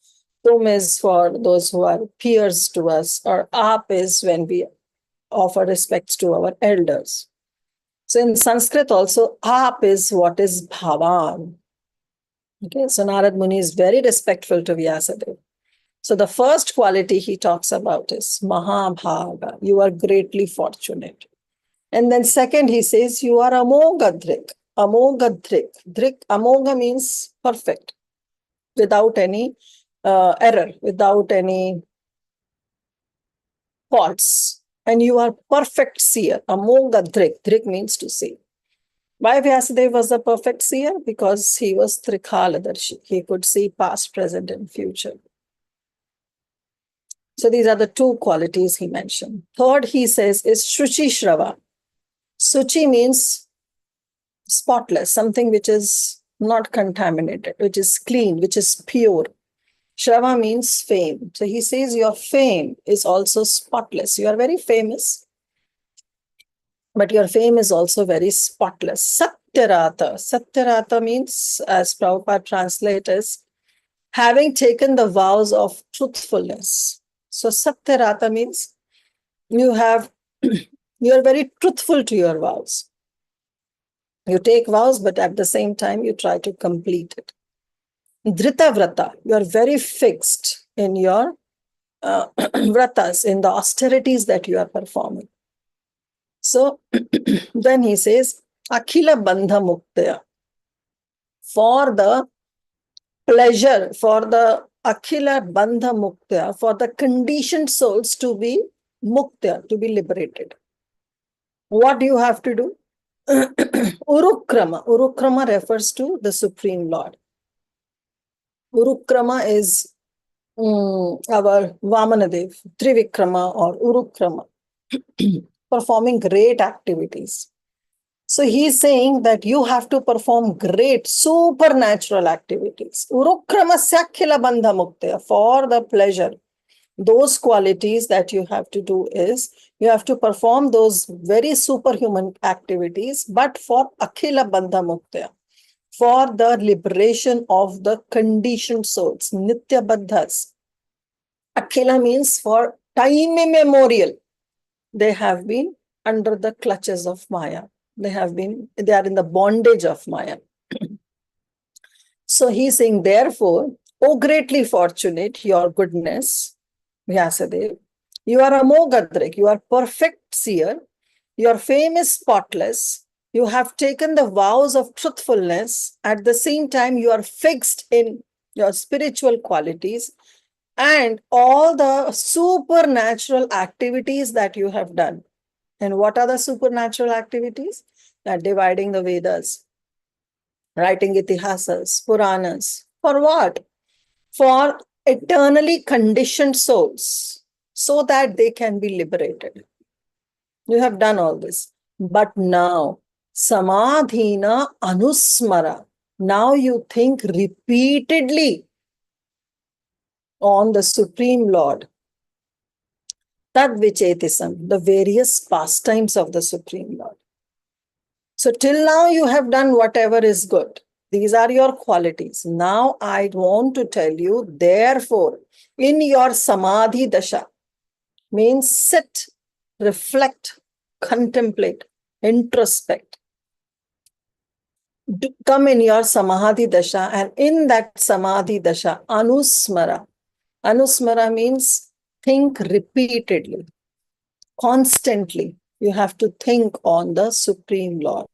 Tum is for those who are peers to us. Or aap is when we offer respects to our elders. So in Sanskrit also, Aap is what is Bhavan. Okay, so Narad Muni is very respectful to Vyasadeva. So the first quality he talks about is Mahabhaga. You are greatly fortunate. And then second, he says, you are Amoghadrik. Amoghadrik. Drik, Amogha means perfect, without any error, without any faults. And you are perfect seer. Amoghadrik. Drik means to see. Why Vyasadeva was a perfect seer? Because he was Trikaladarshi. He could see past, present, and future. So these are the two qualities he mentioned. Third, he says, is Shuchi Shrava. Suchi means spotless, something which is not contaminated, which is clean, which is pure. Shrava means fame. So he says your fame is also spotless. You are very famous, but your fame is also very spotless. Satyarata. Satyarata means, as Prabhupada translates, having taken the vows of truthfulness. So Satyarata means you are very truthful to your vows. You take vows, but at the same time, you try to complete it. Dhrita Vrata, you are very fixed in your vratas, in the austerities that you are performing. So then he says, Akhila Bandha Muktaya. For the pleasure, for the Akhila Bandha Muktaya, for the conditioned souls to be Muktaya, to be liberated. What do you have to do? Urukrama. Urukrama refers to the Supreme Lord. Urukrama is our Vamanadev, Trivikrama or Urukrama, performing great activities. So he's saying that you have to perform great supernatural activities. Urukrama Sakhila Bandha Muktaya, for the pleasure. Those qualities that you have to do is, you have to perform those very superhuman activities, but for Akhila Bandha Muktaya, for the liberation of the conditioned souls, Nitya Bandhas. Akhila means for time immemorial. They have been under the clutches of Maya. They are in the bondage of Maya. So he's saying, therefore, O greatly fortunate, your goodness, Vyasadeva, you are Amoghadrik, you are perfect seer, your fame is spotless, you have taken the vows of truthfulness, at the same time you are fixed in your spiritual qualities, and all the supernatural activities that you have done. And what are the supernatural activities? That dividing the Vedas, writing Itihasas, Puranas. For what? For eternally conditioned souls, so that they can be liberated. You have done all this. But now, Samadhina Anusmara. Now you think repeatedly on the Supreme Lord. Tad Vichetisam, the various pastimes of the Supreme Lord. So till now you have done whatever is good. These are your qualities. Now I want to tell you, therefore, in your Samadhi Dasha, means sit, reflect, contemplate, introspect. Come in your Samadhi Dasha, and in that Samadhi Dasha, Anusmara. Anusmara means think repeatedly, constantly. You have to think on the Supreme Lord.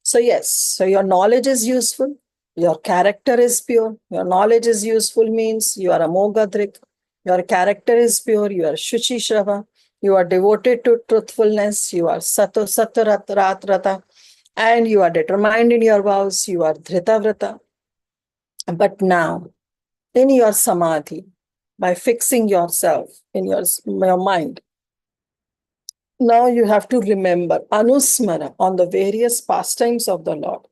So yes, so your knowledge is useful, your character is pure. Your knowledge is useful means you are Amoghadrik, your character is pure, you are Shuchi Shrava, you are devoted to truthfulness, you are Sataratrata, and you are determined in your vows, you are Dhritavrata. But now, in your Samadhi, by fixing yourself in your mind, now you have to remember Anusmara on the various pastimes of the Lord,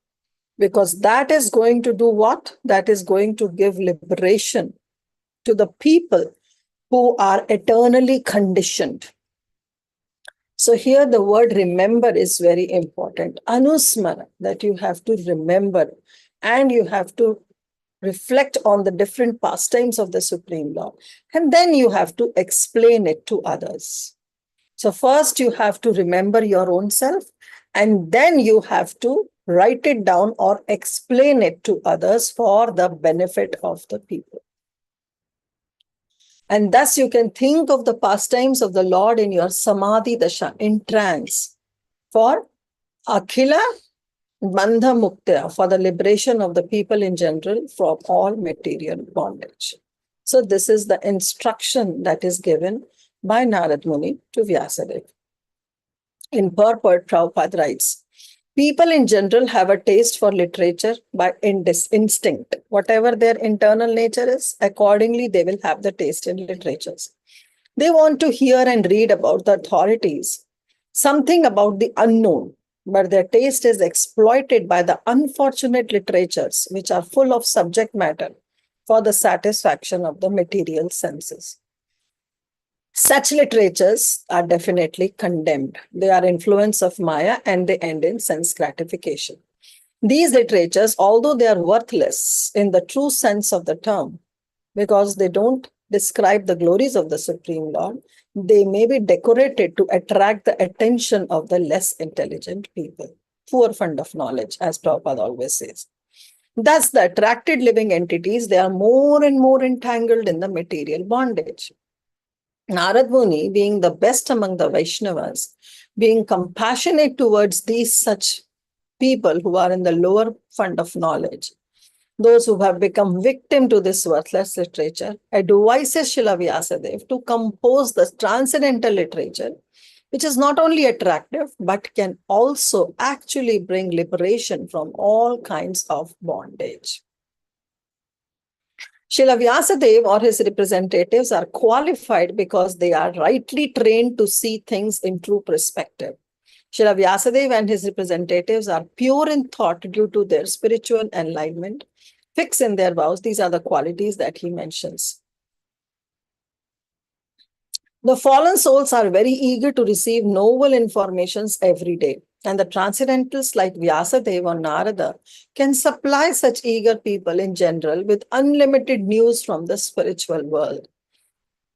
because that is going to do what? That is going to give liberation to the people who are eternally conditioned. So here the word remember is very important. Anusmara, that you have to remember, and you have to reflect on the different pastimes of the Supreme Lord. And then you have to explain it to others. So first you have to remember your own self, And then you have to write it down or explain it to others for the benefit of the people. And thus you can think of the pastimes of the Lord in your Samadhi Dasha, in trance, for Akhila Bandha Muktya, for the liberation of the people in general from all material bondage. So this is the instruction that is given by Narad Muni to Vyasadeva. In purport, Prabhupada writes, people in general have a taste for literature by instinct. Whatever their internal nature is, accordingly they will have the taste in literatures. They want to hear and read about the authorities, something about the unknown, but their taste is exploited by the unfortunate literatures which are full of subject matter for the satisfaction of the material senses. Such literatures are definitely condemned. They are influence of Maya and they end in sense gratification. These literatures, although they are worthless in the true sense of the term, because they don't describe the glories of the Supreme Lord, they may be decorated to attract the attention of the less intelligent people. Poor fund of knowledge, as Prabhupada always says. Thus, the attracted living entities, they are more and more entangled in the material bondage. Narad Muni, being the best among the Vaishnavas, being compassionate towards these such people who are in the lower fund of knowledge, those who have become victim to this worthless literature, advises Srila Vyasadeva to compose the transcendental literature, which is not only attractive, but can also actually bring liberation from all kinds of bondage. Srila Vyasadeva or his representatives are qualified because they are rightly trained to see things in true perspective. Srila Vyasadeva and his representatives are pure in thought due to their spiritual enlightenment, fixed in their vows. These are the qualities that he mentions. The fallen souls are very eager to receive novel informations every day. And the transcendentals like Vyasadeva or Narada can supply such eager people in general with unlimited news from the spiritual world.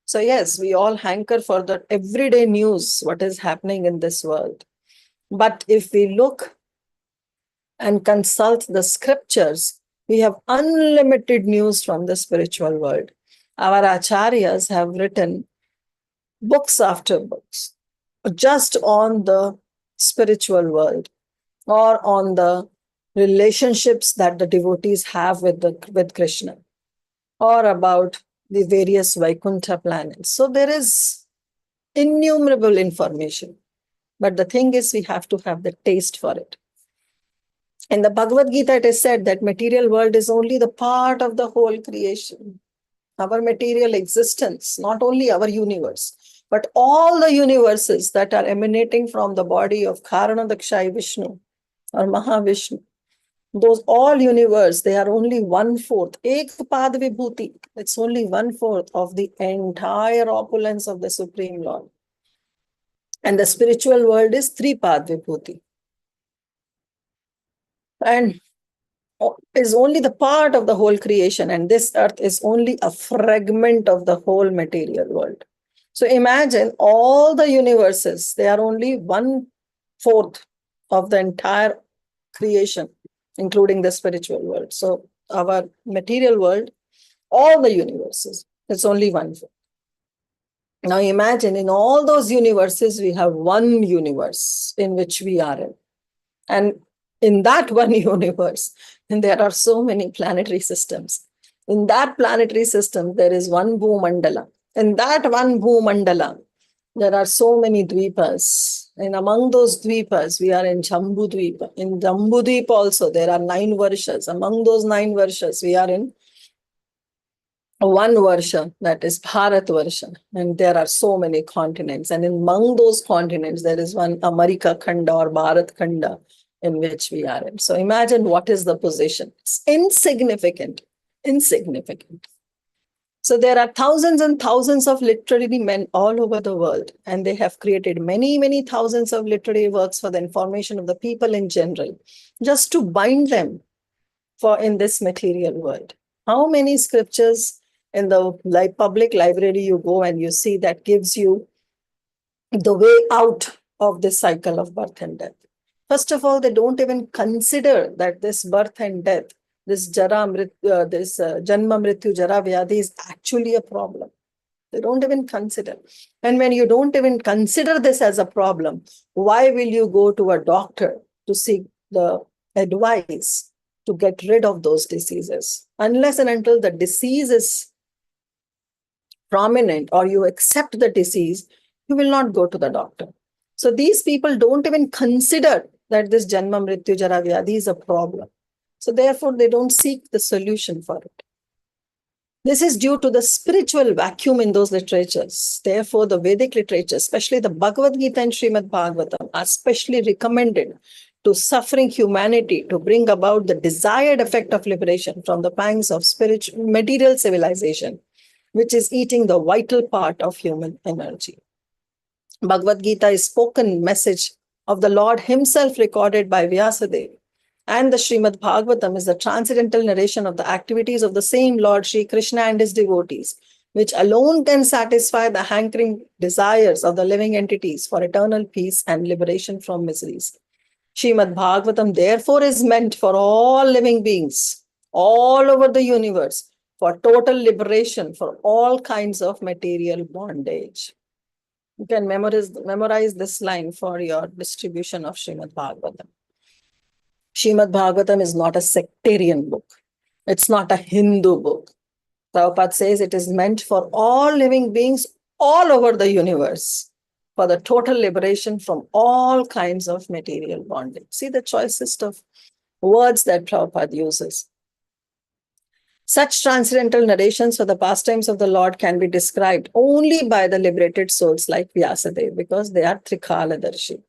So yes, we all hanker for the everyday news, what is happening in this world. But if we look and consult the scriptures, we have unlimited news from the spiritual world. Our acharyas have written books after books just on the spiritual world or on the relationships that the devotees have with Krishna or about the various Vaikuntha planets. So there is innumerable information. But the thing is, we have to have the taste for it. In the Bhagavad Gita, it is said that material world is only the part of the whole creation. Our material existence, not only our universe, but all the universes that are emanating from the body of Karanadakshayi Vishnu or Mahavishnu, those all universe, they are only 1/4. Ek pad vibhuti. It's only 1/4 of the entire opulence of the Supreme Lord. And the spiritual world is 3 pad vibhuti. And is only the part of the whole creation. And this earth is only a fragment of the whole material world. So imagine all the universes, they are only 1/4 of the entire creation, including the spiritual world. So our material world, all the universes, it's only 1/4. Now imagine in all those universes, we have one universe in which we are in. And in that one universe, and there are so many planetary systems. In that planetary system, there is one Bhumandala. In that one Bhumandala, there are so many dvipas. And among those dvipas, we are in Jambudvipa. In Jambudvipa also, there are 9 varshas. Among those 9 varshas, we are in one varsha, that is Bharat Varsha. And there are so many continents. And among those continents, there is one America Khanda or Bharat Khanda in which we are in. So imagine what is the position. It's insignificant. Insignificant. So there are thousands and thousands of literary men all over the world, and they have created many, many thousands of literary works for the information of the people in general, just to bind them for in this material world. How many scriptures in the public library you go and you see that gives you the way out of this cycle of birth and death? First of all, they don't even consider that this birth and death, this janma mrityu jara vyadhi is actually a problem. They don't even consider. And when you don't even consider this as a problem, why will you go to a doctor to seek the advice to get rid of those diseases? Unless and until the disease is prominent or you accept the disease, you will not go to the doctor. So these people don't even consider that this janma mrityu jara vyadhi is a problem. So therefore, they don't seek the solution for it. This is due to the spiritual vacuum in those literatures. Therefore, the Vedic literature, especially the Bhagavad Gita and Srimad Bhagavatam, are specially recommended to suffering humanity to bring about the desired effect of liberation from the pangs of material civilization, which is eating the vital part of human energy. Bhagavad Gita is spoken message of the Lord himself recorded by Vyasadeva. And the Srimad Bhagavatam is the transcendental narration of the activities of the same Lord Sri Krishna and his devotees, which alone can satisfy the hankering desires of the living entities for eternal peace and liberation from miseries. Srimad Bhagavatam therefore is meant for all living beings, all over the universe, for total liberation for all kinds of material bondage. You can memorize this line for your distribution of Srimad Bhagavatam. Srimad Bhagavatam is not a sectarian book. It's not a Hindu book. Prabhupada says it is meant for all living beings all over the universe for the total liberation from all kinds of material bondage. See the choicest of words that Prabhupada uses. Such transcendental narrations for the pastimes of the Lord can be described only by the liberated souls like Vyasadeva because they are Trikaladarshi.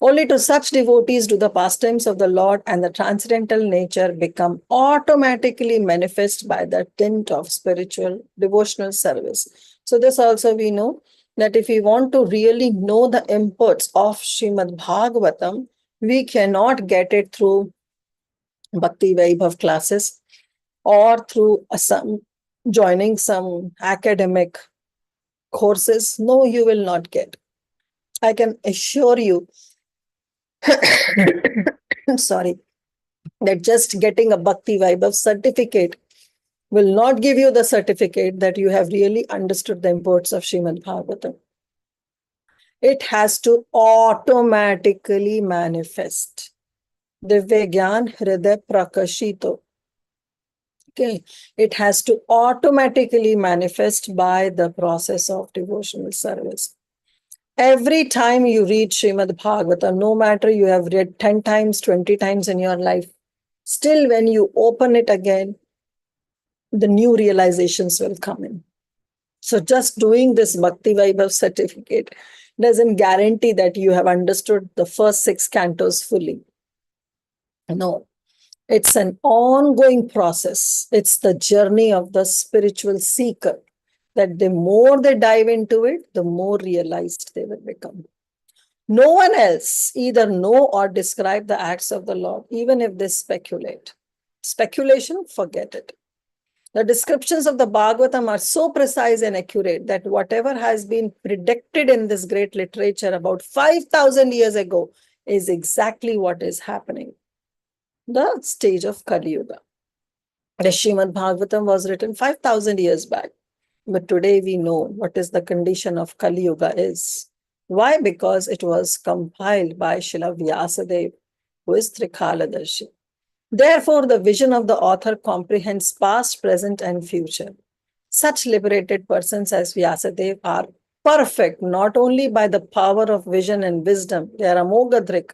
Only to such devotees do the pastimes of the Lord and the transcendental nature become automatically manifest by the tint of spiritual devotional service. So this also we know that if we want to really know the imports of Srimad Bhagavatam, we cannot get it through Bhakti Vaibhav classes or through joining some academic courses. No, you will not get. I can assure you sorry, that just getting a Bhakti Vaibhav certificate will not give you the certificate that you have really understood the imports of Srimad Bhagavatam. It has to automatically manifest. Divya Gyan Hriday Prakashito. Okay, it has to automatically manifest by the process of devotional service. Every time you read Srimad Bhagavatam, no matter you have read 10 times, 20 times in your life, still when you open it again, the new realizations will come in. So just doing this Bhakti Vaibhav certificate doesn't guarantee that you have understood the first 6 cantos fully. No, it's an ongoing process. It's the journey of the spiritual seeker, that the more they dive into it, the more realized they will become. No one else either know or describe the acts of the Lord, even if they speculate. Speculation, forget it. The descriptions of the Bhagavatam are so precise and accurate that whatever has been predicted in this great literature about 5,000 years ago is exactly what is happening. The stage of Kali Yuga. The Srimad Bhagavatam was written 5,000 years back. But today we know what is the condition of Kali Yuga is. Why? Because it was compiled by Srila Vyasadeva, who is Trikaladarshi. Therefore, the vision of the author comprehends past, present, and future. Such liberated persons as Vyasadeva are perfect, not only by the power of vision and wisdom, they are amoghadrik,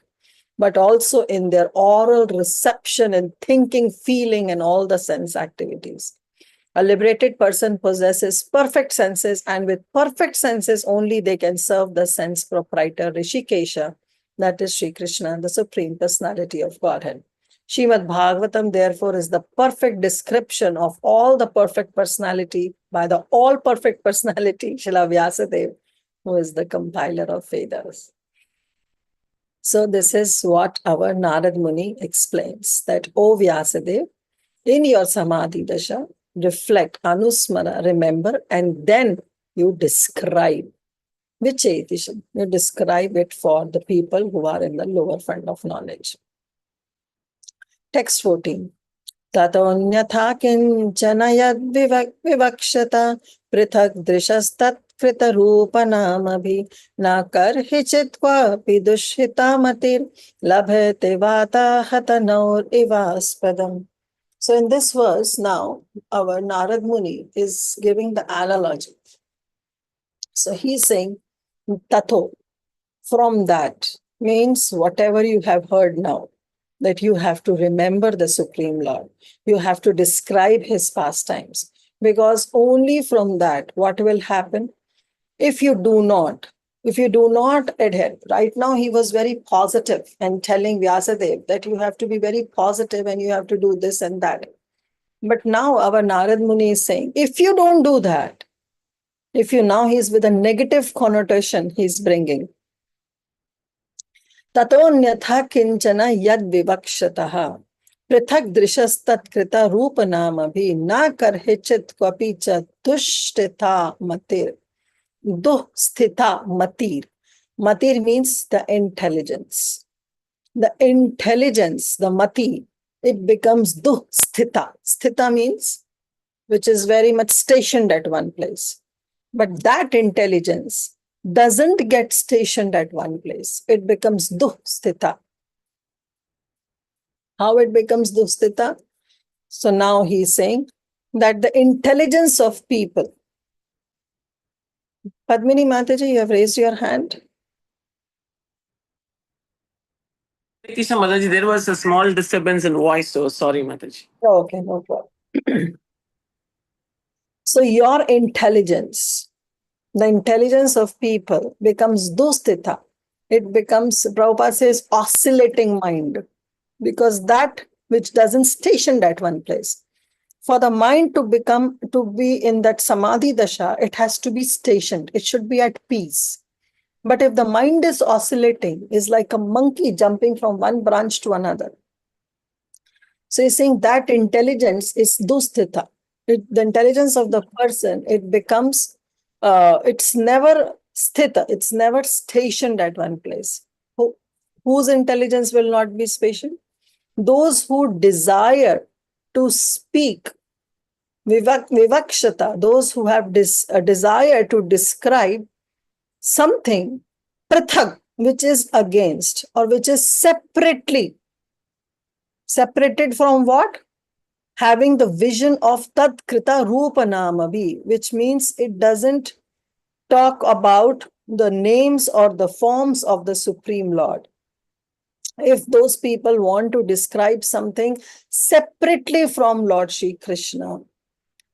but also in their oral reception and thinking, feeling, and all the sense activities. A liberated person possesses perfect senses, and with perfect senses only they can serve the sense proprietor Rishikesha, that is Sri Krishna, the Supreme Personality of Godhead. Srimad Bhagavatam, therefore, is the perfect description of all the perfect personality by the all-perfect personality, Srila Vyasadeva, who is the compiler of Vedas. So this is what our Narad Muni explains, that, O Vyasadeva, in your Samadhi Dasha, reflect, anusmara, remember, and then you describe Vichetishan. You describe it for the people who are in the lower fund of knowledge. Text 14. Tatonyatha kinchana yad vivakshata prithak drishastat krita rupa namabhi na karhichit kvapi dushhita matir labhete vata hatanaur ivaspadam. So in this verse now, our Narad Muni is giving the analogy. So he's saying, Tato, from that means whatever you have heard now, that you have to remember the Supreme Lord. You have to describe his pastimes. Because only from that, what will happen? If you do not adhere, right now he was very positive and telling Vyasadeva that you have to be very positive and you have to do this and that. But now our Narad Muni is saying, if you don't do that, he's with a negative connotation he's bringing. Tatonyatha kinchana yad vivakshataha prithak drishastat krita rupa namabhi na karhichit kvapicha dushtitha matir. Duhsthita matir. Matir means the intelligence. The intelligence, the mati, it becomes duhsthita. Sthita means which is very much stationed at one place. But that intelligence doesn't get stationed at one place. It becomes duhsthita. How it becomes duhsthita? So now he's saying that the intelligence of people. Padmini Mataji, you have raised your hand. Tisha Mataji, there was a small disturbance in voice, so sorry, Mataji. Oh, okay, no problem. So your intelligence, the intelligence of people becomes dusthita. It becomes, Prabhupada says, oscillating mind. Because that which doesn't station at one place. For the mind to be in that samadhi dasha, it has to be stationed. It should be at peace. But if the mind is oscillating, is like a monkey jumping from one branch to another. So he's saying that intelligence is dusthita. The intelligence of the person, it becomes, it's never sthita, it's never stationed at one place. Whose intelligence will not be stationed? Those who desire to speak, vivakshata, those who have a desire to describe something, prathak, which is against or which is separated from what? Having the vision of tat krita rupa namabhi, which means it doesn't talk about the names or the forms of the Supreme Lord. If those people want to describe something separately from Lord Shri Krishna,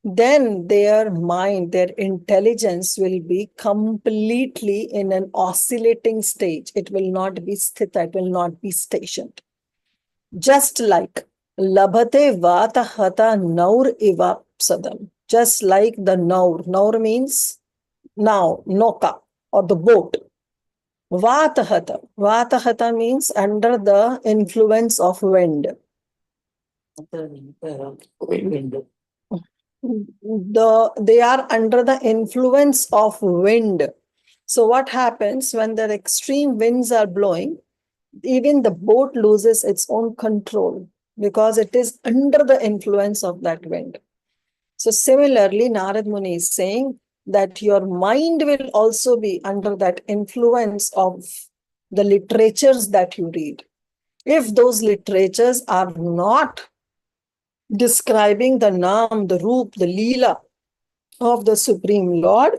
then their mind, their intelligence will be completely in an oscillating stage. It will not be sthita, it will not be stationed. Just like labhate vata hata naur ivapsadam. Just like the naur. Naur means now, noka, or the boat. Vatahata. Vatahata means under the influence of wind. They are under the influence of wind. So what happens when the extreme winds are blowing? Even the boat loses its own control because it is under the influence of that wind. So similarly, Narad Muni is saying that your mind will also be under that influence of the literatures that you read. If those literatures are not describing the Naam, the Roop, the Leela of the Supreme Lord,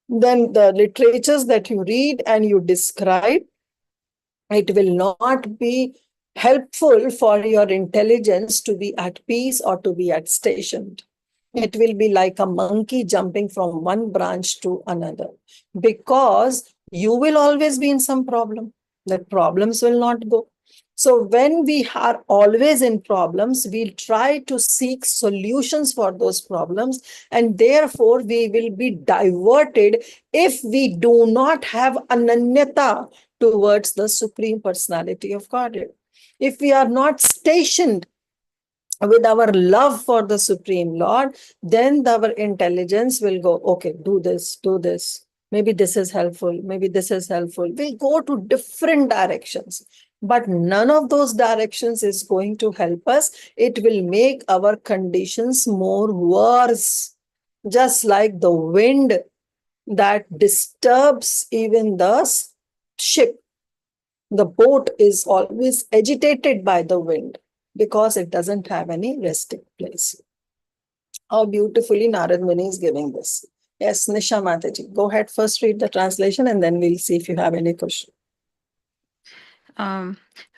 then the literatures that you read and you describe, it will not be helpful for your intelligence to be at peace or to be at stationed. It will be like a monkey jumping from one branch to another because you will always be in some problem. The problems will not go. So when we are always in problems, we'll try to seek solutions for those problems, and therefore we will be diverted if we do not have ananyata towards the Supreme Personality of Godhead. If we are not stationed with our love for the Supreme Lord, then our intelligence will go, okay, do this, Maybe this is helpful. Maybe this is helpful. We'll go to different directions. But none of those directions is going to help us. It will make our conditions more worse. Just like the wind that disturbs even the ship. The boat is always agitated by the wind because it doesn't have any resting place. How beautifully Narad Muni is giving this. Yes, Nisha Mataji, go ahead, first read the translation and then we'll see if you have any question.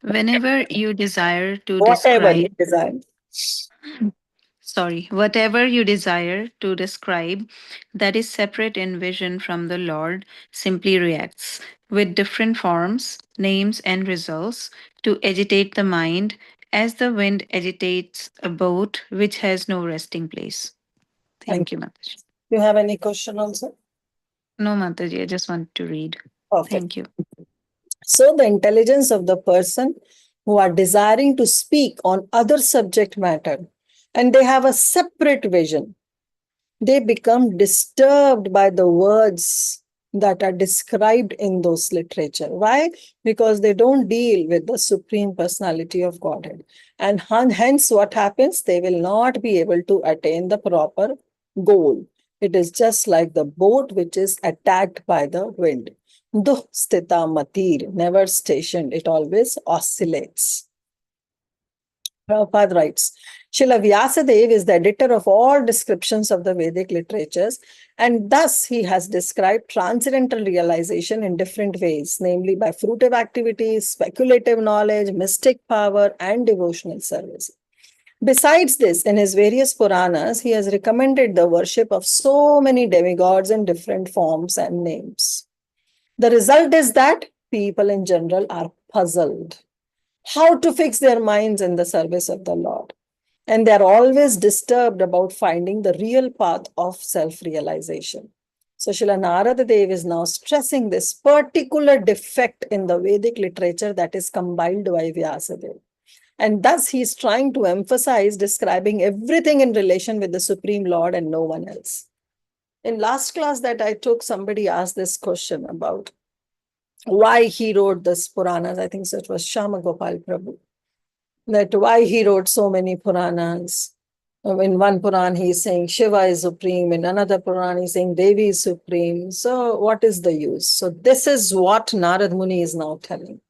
Whenever you desire to Whatever you describe, desire. whatever you desire to describe that is separate in vision from the Lord simply reacts with different forms, names, and results to agitate the mind as the wind agitates a boat which has no resting place. Thank you, Mataji. You have any question also? No, Mataji, I just want to read. Perfect. Thank you. So the intelligence of the person who are desiring to speak on other subject matter and they have a separate vision, they become disturbed by the words that are described in those literature. Why? Because they don't deal with the Supreme Personality of Godhead. And hence what happens? They will not be able to attain the proper goal. It is just like the boat which is attacked by the wind. Duh stita matir, never stationed, it always oscillates. Prabhupada writes, Srila Vyasadeva is the editor of all descriptions of the Vedic literatures, and thus he has described transcendental realization in different ways, namely by fruitive activities, speculative knowledge, mystic power, and devotional service. Besides this, in his various Puranas, he has recommended the worship of so many demigods in different forms and names. The result is that people in general are puzzled how to fix their minds in the service of the Lord. And they're always disturbed about finding the real path of self-realization. So Srila Narada Dev is now stressing this particular defect in the Vedic literature that is compiled by Vyasadeva. And thus he's trying to emphasize describing everything in relation with the Supreme Lord and no one else. In last class that I took, somebody asked this question about why he wrote this Puranas. I think so it was Shama Gopal Prabhu. That why he wrote so many Puranas. In one Puran, he's saying Shiva is supreme. In another Puran, he's saying Devi is supreme. So what is the use? So this is what Narad Muni is now telling.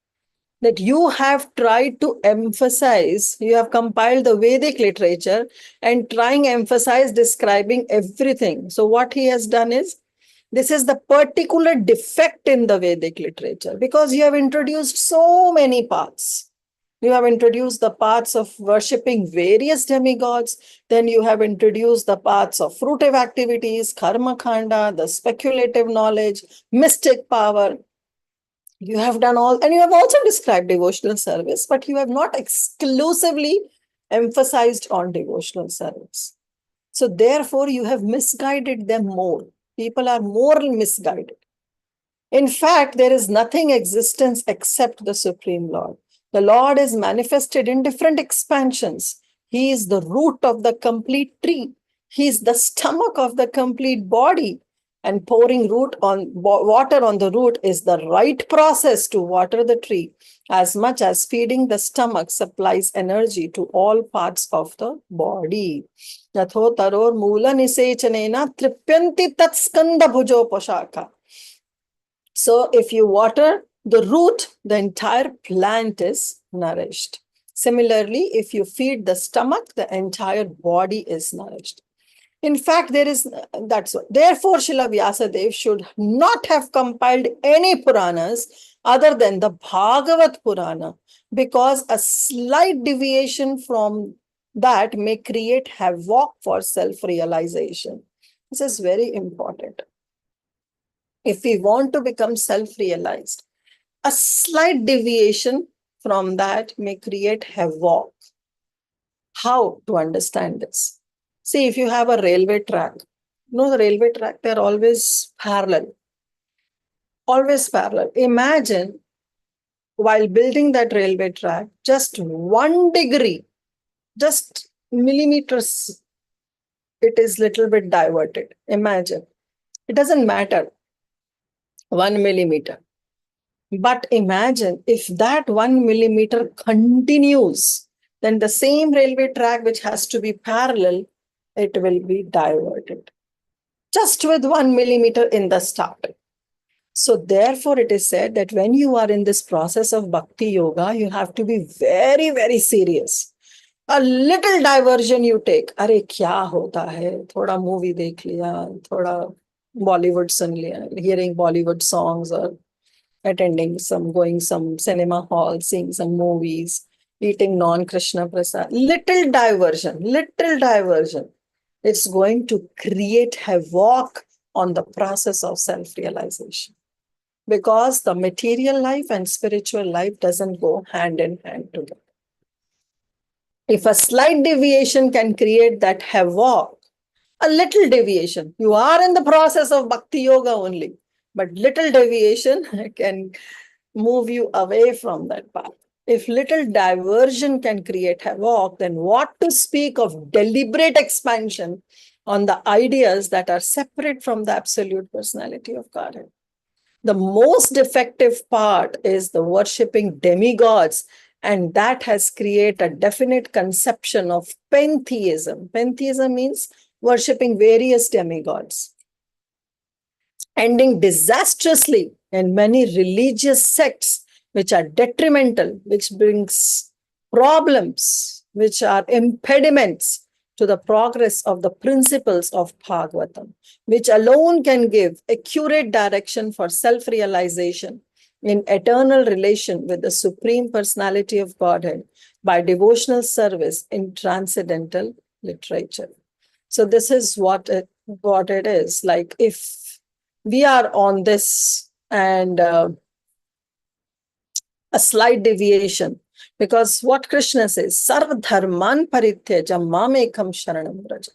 That you have tried to emphasize, you have compiled the Vedic literature and trying emphasize describing everything. So what he has done is, this is the particular defect in the Vedic literature because you have introduced so many paths. You have introduced the paths of worshipping various demigods. Then you have introduced the paths of fruitive activities, karma khanda, the speculative knowledge, mystic power. You have done all, and you have also described devotional service, but you have not exclusively emphasized on devotional service. So therefore, you have misguided them more. People are more misguided. In fact, there is nothing existence except the Supreme Lord. The Lord is manifested in different expansions. He is the root of the complete tree. He is the stomach of the complete body. And pouring water on the root is the right process to water the tree, as much as feeding the stomach supplies energy to all parts of the body. Yatho taror mula nisechanena tripyanti tat skanda bhujo poshaka. So if you water the root, the entire plant is nourished. Similarly, if you feed the stomach, the entire body is nourished. In fact, therefore, Srila Vyasadeva should not have compiled any Puranas other than the Bhagavat Purana, because a slight deviation from that may create havoc for self-realization. This is very important. If we want to become self-realized, a slight deviation from that may create havoc. How to understand this? See, if you have a railway track, the railway track, they're always parallel. Always parallel. Imagine while building that railway track, just 1 degree, just millimeters, it is little bit diverted. Imagine. It doesn't matter. 1 millimeter. But imagine if that 1 millimeter continues, then the same railway track which has to be parallel, it will be diverted. Just with 1 millimeter in the start. So therefore it is said that when you are in this process of bhakti yoga, you have to be very, very serious. A little diversion you take. अरे क्या होता है? थोड़ा movie देख लिया, थोड़ा Bollywood सुन लिया, hearing Bollywood songs or attending going some cinema hall, seeing some movies, eating non-Krishna prasad. Little diversion. It's going to create havoc on the process of self-realization. Because the material life and spiritual life doesn't go hand in hand together. If a slight deviation can create that havoc, a little deviation, you are in the process of bhakti yoga only, but little deviation can move you away from that path. If little diversion can create havoc, then what to speak of deliberate expansion on the ideas that are separate from the absolute personality of Godhead? The most effective part is the worshipping demigods, and that has created a definite conception of pantheism. Pantheism means worshipping various demigods, ending disastrously in many religious sects which are detrimental, which brings problems, which are impediments to the progress of the principles of Bhagavatam, which alone can give accurate direction for self-realization in eternal relation with the Supreme Personality of Godhead by devotional service in transcendental literature. So this is what it is. Like if we are on this and a slight deviation, because what Krishna says, Sarva dharman parityajam mamekam sharanam vraja.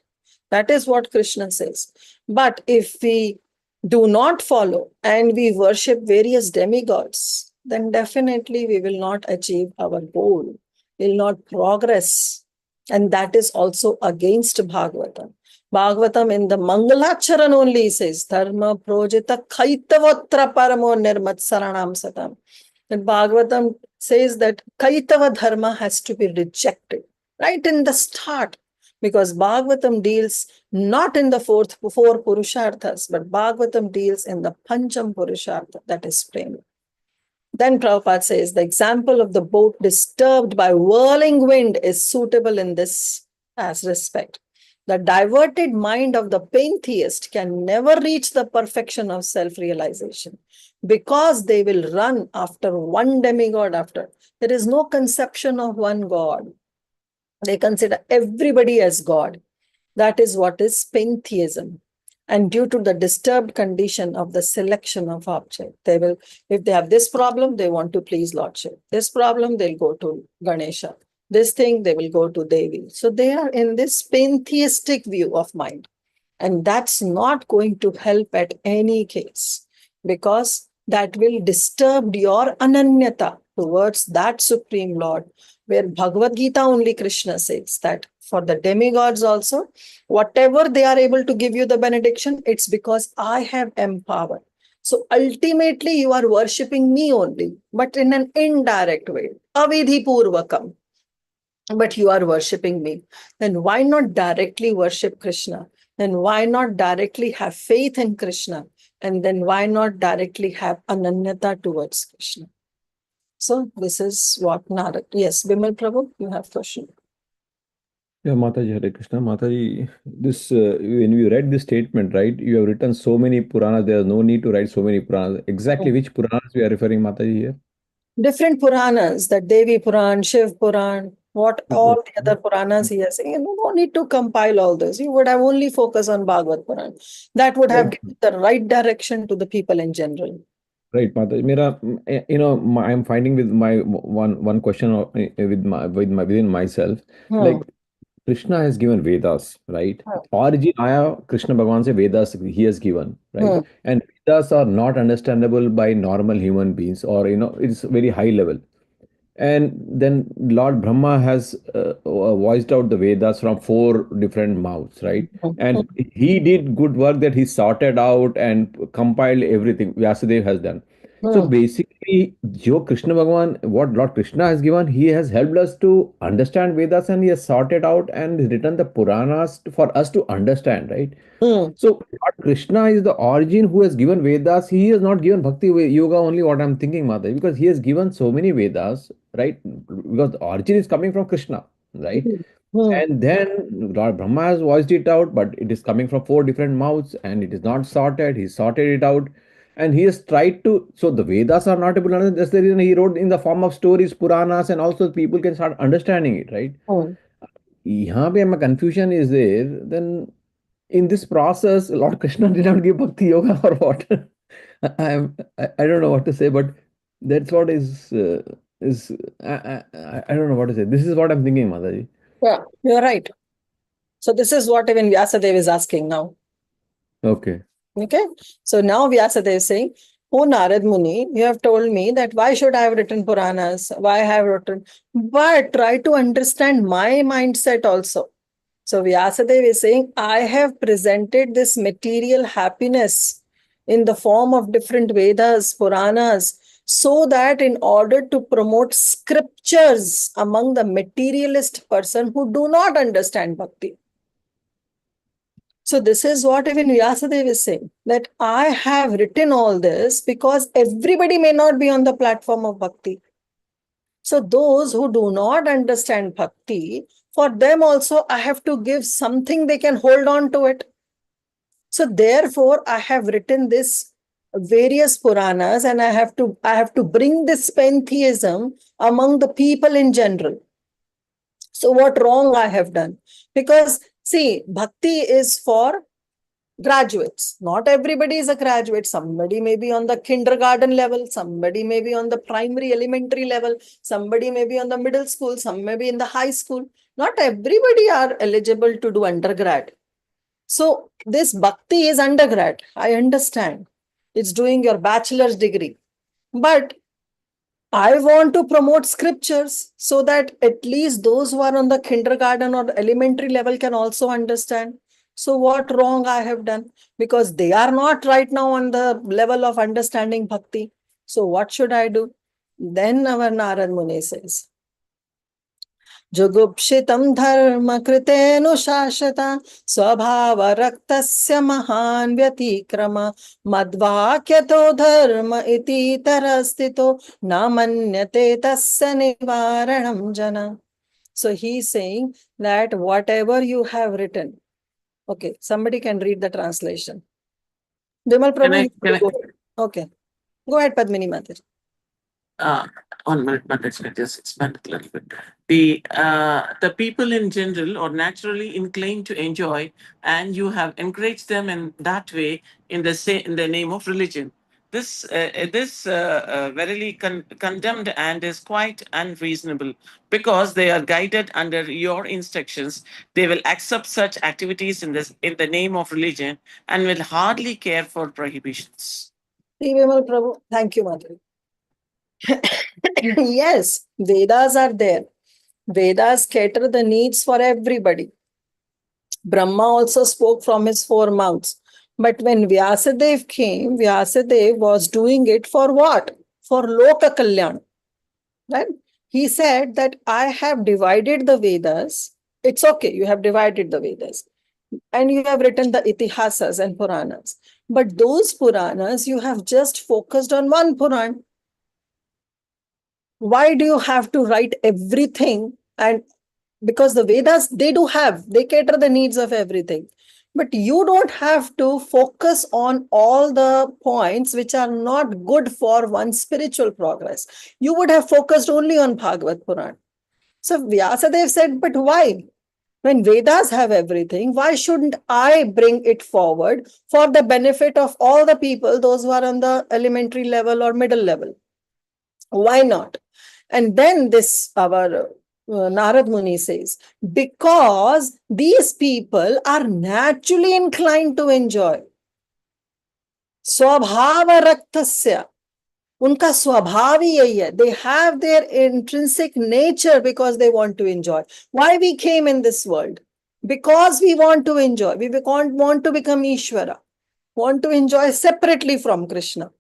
That is what Krishna says. But if we do not follow and we worship various demigods, then definitely we will not achieve our goal, will not progress. And that is also against Bhagavatam. Bhagavatam in the Mangalacharan only says, Dharma projita kaitavatra paramo nirmat saranam satam. And Bhagavatam says that Kaitava dharma has to be rejected right in the start, because Bhagavatam deals not in the four Purusharthas, but Bhagavatam deals in the Pancham Purushartha, that is prema. Then Prabhupada says the example of the boat disturbed by whirling wind is suitable in this as respect. The diverted mind of the pantheist can never reach the perfection of self-realization, because they will run after one demigod after. There is no conception of one God. They consider everybody as God. That is what is pantheism. And due to the disturbed condition of the selection of object, they will, if they have this problem, they want to please Lordship. This problem, they'll go to Ganesha. This thing, they will go to Devi. So they are in this pantheistic view of mind. And that's not going to help at any case, because that will disturb your ananyata towards that Supreme Lord, where Bhagavad Gita only Krishna says that for the demigods also, whatever they are able to give you the benediction, it's because I have empowered. So ultimately you are worshipping me only, but in an indirect way, avidhi purvakam. But you are worshipping me. Then why not directly worship Krishna? Then why not directly have faith in Krishna? And then why not directly have ananyata towards Krishna? So this is what Narad. Yes, Bimal Prabhu, you have question. Yeah, Mataji, Hare Krishna. Mataji, this when you read this statement, right? You have written so many Puranas. There is no need to write so many Puranas. Exactly which Puranas we are referring, Mataji, here? Different Puranas, that Devi Puran, Shiv Puran, what all the other Puranas he has saying. No need to compile all this. You would have only focused on Bhagavad Puran. That would have given the right direction to the people in general. Right, Mataji. I'm finding with my one question within myself, like Krishna has given Vedas, right? Origin Aya Krishna Bhagavan se Vedas he has given, right? And Vedas are not understandable by normal human beings, or it's very high level. And then Lord Brahma has voiced out the Vedas from 4 different mouths, right? And he did good work that he sorted out and compiled everything Vyasadeva has done. So basically, Jo Krishna Bhagavan, what Lord Krishna has given, he has helped us to understand Vedas and he has sorted out and written the Puranas for us to understand, right? So Lord Krishna is the origin who has given Vedas. He has not given Bhakti Yoga only, what I'm thinking, Mother, because he has given so many Vedas, right? Because the origin is coming from Krishna, right? And then Lord Brahma has voiced it out, but it is coming from 4 different mouths and it is not sorted. He sorted it out and he has tried to. So the Vedas are not able to understand. That's the reason he wrote in the form of stories, Puranas, and also people can start understanding it, right? यहाँ पे my confusion is there. Then in this process, Lord Krishna did not give Bhakti Yoga or what? I don't know what to say, but that's what is I don't know what to say. This is what I'm thinking, Mataji. Yeah, you're right. So this is what even Vyasadeva is asking now. Okay. Okay. So now Vyasadeva is saying, oh Narad Muni, you have told me that why should I have written Puranas? Why I have written? But try to understand my mindset also. So Vyasadeva is saying, I have presented this material happiness in the form of different Vedas, Puranas, so that in order to promote scriptures among the materialist person who do not understand Bhakti. So this is what even Vyasadeva is saying, that I have written all this because everybody may not be on the platform of Bhakti. So those who do not understand Bhakti, for them also I have to give something they can hold on to it. So therefore I have written this various Puranas and I have to bring this pantheism among the people in general. So what wrong I have done? Because see, Bhakti is for graduates. Not everybody is a graduate. Somebody may be on the kindergarten level, somebody may be on the primary elementary level, somebody may be on the middle school, some may be in the high school. Not everybody are eligible to do undergrad. So this Bhakti is undergrad. I understand. It's doing your bachelor's degree. But I want to promote scriptures so that at least those who are on the kindergarten or elementary level can also understand. So what wrong I have done? Because they are not right now on the level of understanding Bhakti. So what should I do? Then our Narad Muni says, जुगुप्सितं धर्म कृतेऽनुशासता स्वभाव रक्तस्य महान् व्यतिक्रम मद्वाक्यतो धर्म इति तरस्थितो न मन्यते तस्य निवारणं जन. So he is saying that whatever you have written, okay, somebody can read the translation. Vimal Prabhu, okay, go ahead, Padmini Mataji. 1 minute, Mataji, just expand it a little bit. The people in general are naturally inclined to enjoy, and you have encouraged them in that way in the name of religion. This verily condemned and is quite unreasonable, because they are guided under your instructions. They will accept such activities in the name of religion and will hardly care for prohibitions. Vimal Prabhu, thank you, Mataji. Yes, Vedas are there. Vedas cater the needs for everybody. Brahma also spoke from his 4 mouths. But when Vyasadeva came, Vyasadeva was doing it for what? For Loka Kalyan. Right? He said that I have divided the Vedas. It's okay, you have divided the Vedas. And you have written the Itihasas and Puranas. But those Puranas, you have just focused on one Puran. Why do you have to write everything? And because the Vedas, they cater the needs of everything. But you don't have to focus on all the points which are not good for one's spiritual progress. You would have focused only on Bhagavad Puran. So Vyasadeva said, but why? When Vedas have everything, why shouldn't I bring it forward for the benefit of all the people, those who are on the elementary level or middle level? Why not? And then this, our Narad Muni says, because these people are naturally inclined to enjoy. Swabhava raktasya. उनका स्वभाव ही यही है. They have their intrinsic nature because they want to enjoy. Why we came in this world? Because we want to enjoy. We want to become Ishvara, want to enjoy separately from Krishna.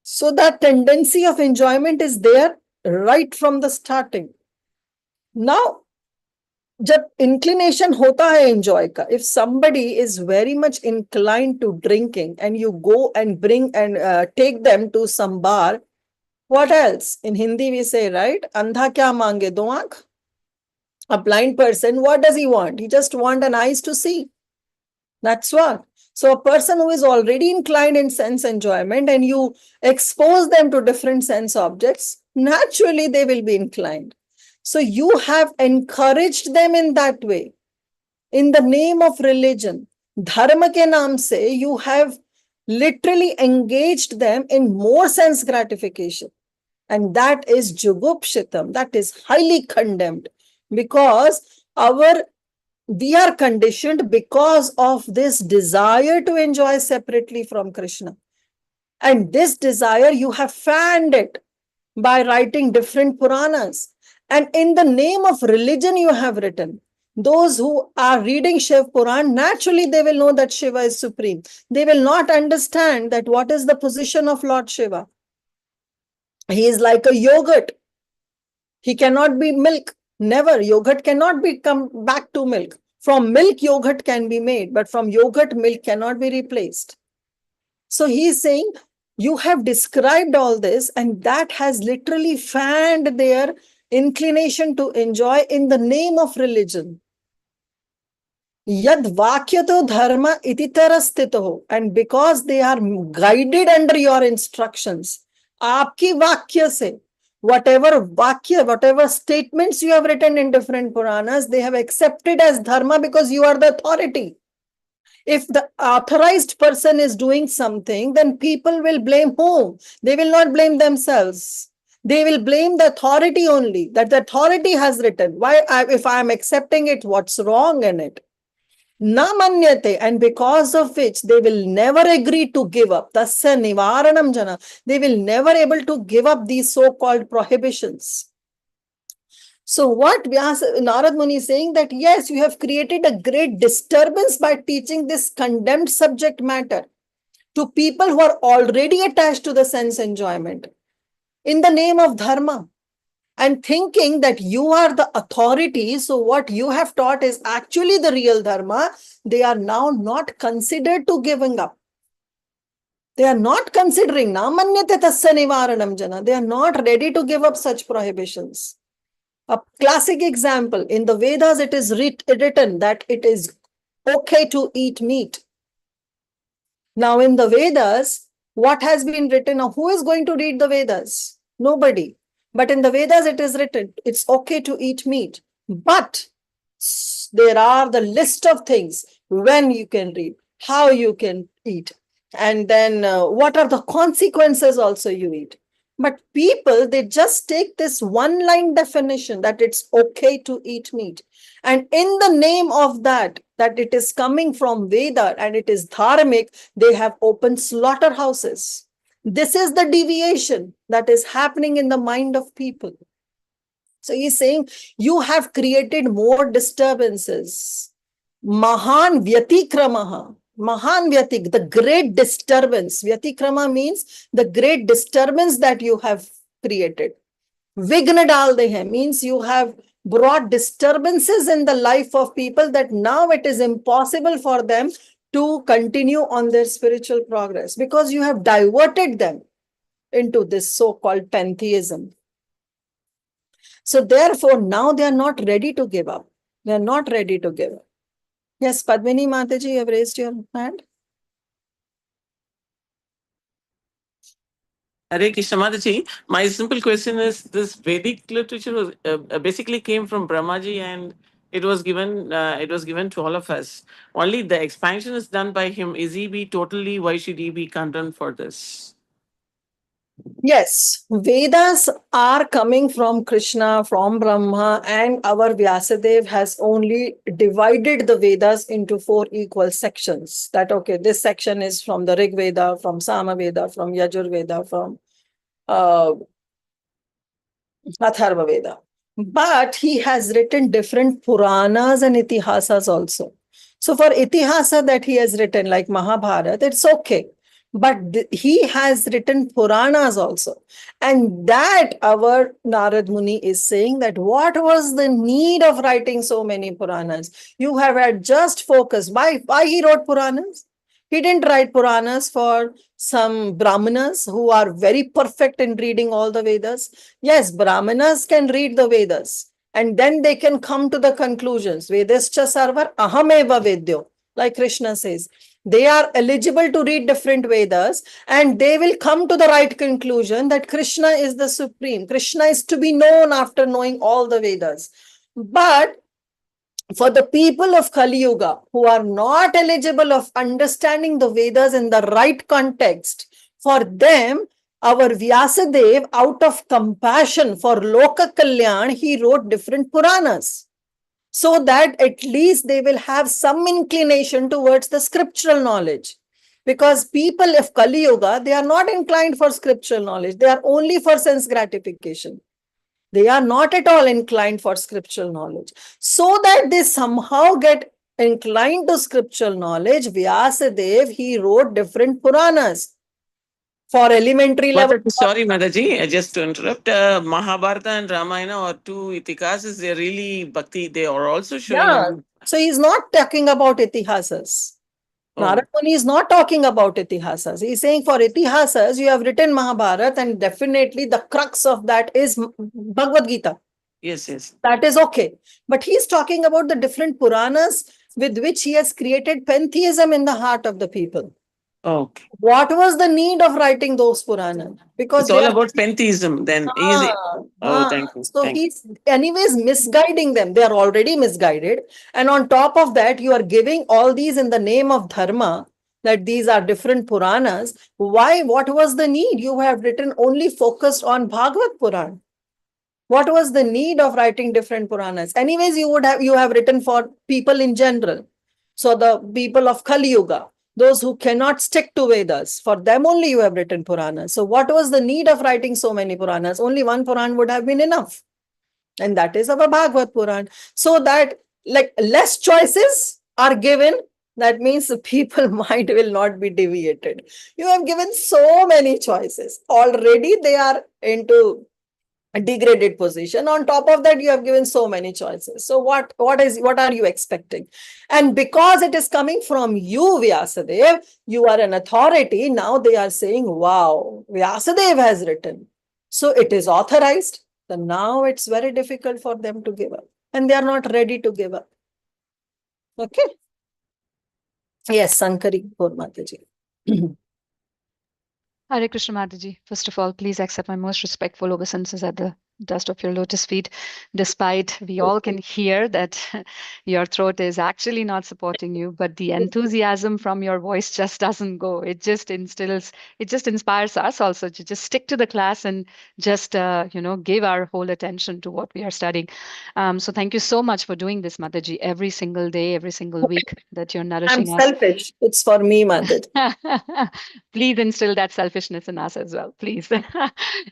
So that tendency of enjoyment is there right from the starting. Now, जब inclination होता है enjoy का, if somebody is very much inclined to drinking and you go and bring and take them to some bar, what else? In Hindi we say, right? Andha kya mange, do aankh? A blind person, what does he want? He just want an eyes to see. That's what. So a person who is already inclined in sense enjoyment and you expose them to different sense objects, naturally they will be inclined. So you have encouraged them in that way. In the name of religion, dharma ke naam se, you have literally engaged them in more sense gratification. And that is jugupshitam, that is highly condemned, because we are conditioned because of this desire to enjoy separately from Krishna. And this desire, you have fanned it by writing different Puranas. And in the name of religion, you have written. Those who are reading Shiv Puran, naturally they will know that Shiva is supreme. They will not understand that what is the position of Lord Shiva. He is like a yogurt. He cannot be milk. Never. Yogurt cannot come back to milk. From milk, yogurt can be made, but from yogurt, milk cannot be replaced. So he is saying, you have described all this, and that has literally fanned their inclination to enjoy in the name of religion. Yad vakyato dharma ititarastito. And because they are guided under your instructions, aapki vakya se, whatever vakya, whatever statements you have written in different Puranas, they have accepted as dharma because you are the authority. If the authorized person is doing something, then people will blame whom? They will not blame themselves. They will blame the authority only, that the authority has written. If I am accepting it, what's wrong in it? Na manyate, and because of which they will never agree to give up. Tasya nivaranam jana. They will never able to give up these so-called prohibitions. So what Narad Muni is saying that yes, you have created a great disturbance by teaching this condemned subject matter to people who are already attached to the sense enjoyment in the name of dharma, and thinking that you are the authority. So what you have taught is actually the real dharma. They are now not considered to giving up. They are not considering. Na manyate tasya nivaranam jana. They are not ready to give up such prohibitions. A classic example, in the Vedas, it is written that it is okay to eat meat. Now in the Vedas, what has been written? Now, who is going to read the Vedas? Nobody. But in the Vedas, it is written, it's okay to eat meat. But there are the list of things when you can read, how you can eat, and then what are the consequences also you eat. But people, they just take this one-line definition that it's okay to eat meat. And in the name of that it is coming from Veda and it is dharmic, they have opened slaughterhouses. This is the deviation that is happening in the mind of people. So he's saying, you have created more disturbances. Mahan vyatikramaha. Mahan vyatik, the great disturbance. Vyatikrama means the great disturbance that you have created. Vigna dal de hai means you have brought disturbances in the life of people that now it is impossible for them to continue on their spiritual progress because you have diverted them into this so-called pantheism. So therefore, now they are not ready to give up. They are not ready to give up. Yes, Padmini Mataji, you have raised your hand. Hare Krishna Mataji, my simple question is: this Vedic literature was basically came from Brahmaji, and it was given to all of us. Only the expansion is done by him. Is he be totally? Why should he be condemned for this? Yes, Vedas are coming from Krishna, from Brahma, and our Vyasadev has only divided the Vedas into 4 equal sections. That, okay, this section is from the Rig Veda, from Sama Veda, from Yajur Veda, from uh, Atharva Veda. But he has written different Puranas and Itihasas also. So for Itihasa that he has written, like Mahabharata, it's okay. But he has written Puranas also. And that our Narad Muni is saying that what was the need of writing so many Puranas? You have had just focus. Why he wrote Puranas? He didn't write Puranas for some Brahmanas who are very perfect in reading all the Vedas. Yes, Brahmanas can read the Vedas and then they can come to the conclusions. Vedascha sarvar ahameva vedyo, like Krishna says. They are eligible to read different Vedas and they will come to the right conclusion that Krishna is the supreme. Krishna is to be known after knowing all the Vedas. But for the people of Kali Yuga who are not eligible of understanding the Vedas in the right context, for them, our Vyasadev, out of compassion for Loka Kalyan, he wrote different Puranas so that at least they will have some inclination towards the scriptural knowledge. Because people of Kali Yuga, they are not inclined for scriptural knowledge. They are only for sense gratification. They are not at all inclined for scriptural knowledge. So that they somehow get inclined to scriptural knowledge, Vyasadev, he wrote different Puranas for elementary level. Sorry, Mataji, just to interrupt. Mahabharata and Ramayana are two Itihasas. They're really Bhakti. They are also showing. Yeah. So he's not talking about Itihasas. Narad Muni is not talking about Itihasas. He's saying for Itihasas, you have written Mahabharata and definitely the crux of that is Bhagavad Gita. Yes, yes. That is okay. But he's talking about the different Puranas with which he has created pantheism in the heart of the people. Okay. What was the need of writing those Puranas? Because it's all about pantheism then. Easy. Thank you. So he's anyways misguiding them. They are already misguided. And on top of that, you are giving all these in the name of dharma, that these are different Puranas. Why? What was the need? You have written only focused on Bhagavad Puran. What was the need of writing different Puranas? Anyways, you have written for people in general. So the people of Kali Yuga, those who cannot stick to Vedas, for them only you have written Puranas. So what was the need of writing so many Puranas? Only one Puran would have been enough. And that is our Bhagavad Puran. So that like less choices are given, that means the people mind will not be deviated. You have given so many choices. Already they are into a degraded position. On top of that, you have given so many choices. So what are you expecting? And because it is coming from you, Vyasadev, you are an authority. Now they are saying, wow, Vyasadev has written. So it is authorized. So now it's very difficult for them to give up. And they are not ready to give up. Okay. Yes, Sankari Mataji. Hare Krishna Mataji. First of all, please accept my most respectful obeisances at the dust of your lotus feet. Despite we all can hear that your throat is actually not supporting you, but the enthusiasm from your voice just doesn't go. It just inspires us also to just stick to the class and just, give our whole attention to what we are studying. So thank you so much for doing this, Mataji, every single day, every single week that you're nourishing I'm us. selfish. It's for me, Mataji. Please instill that selfishness in us as well, please.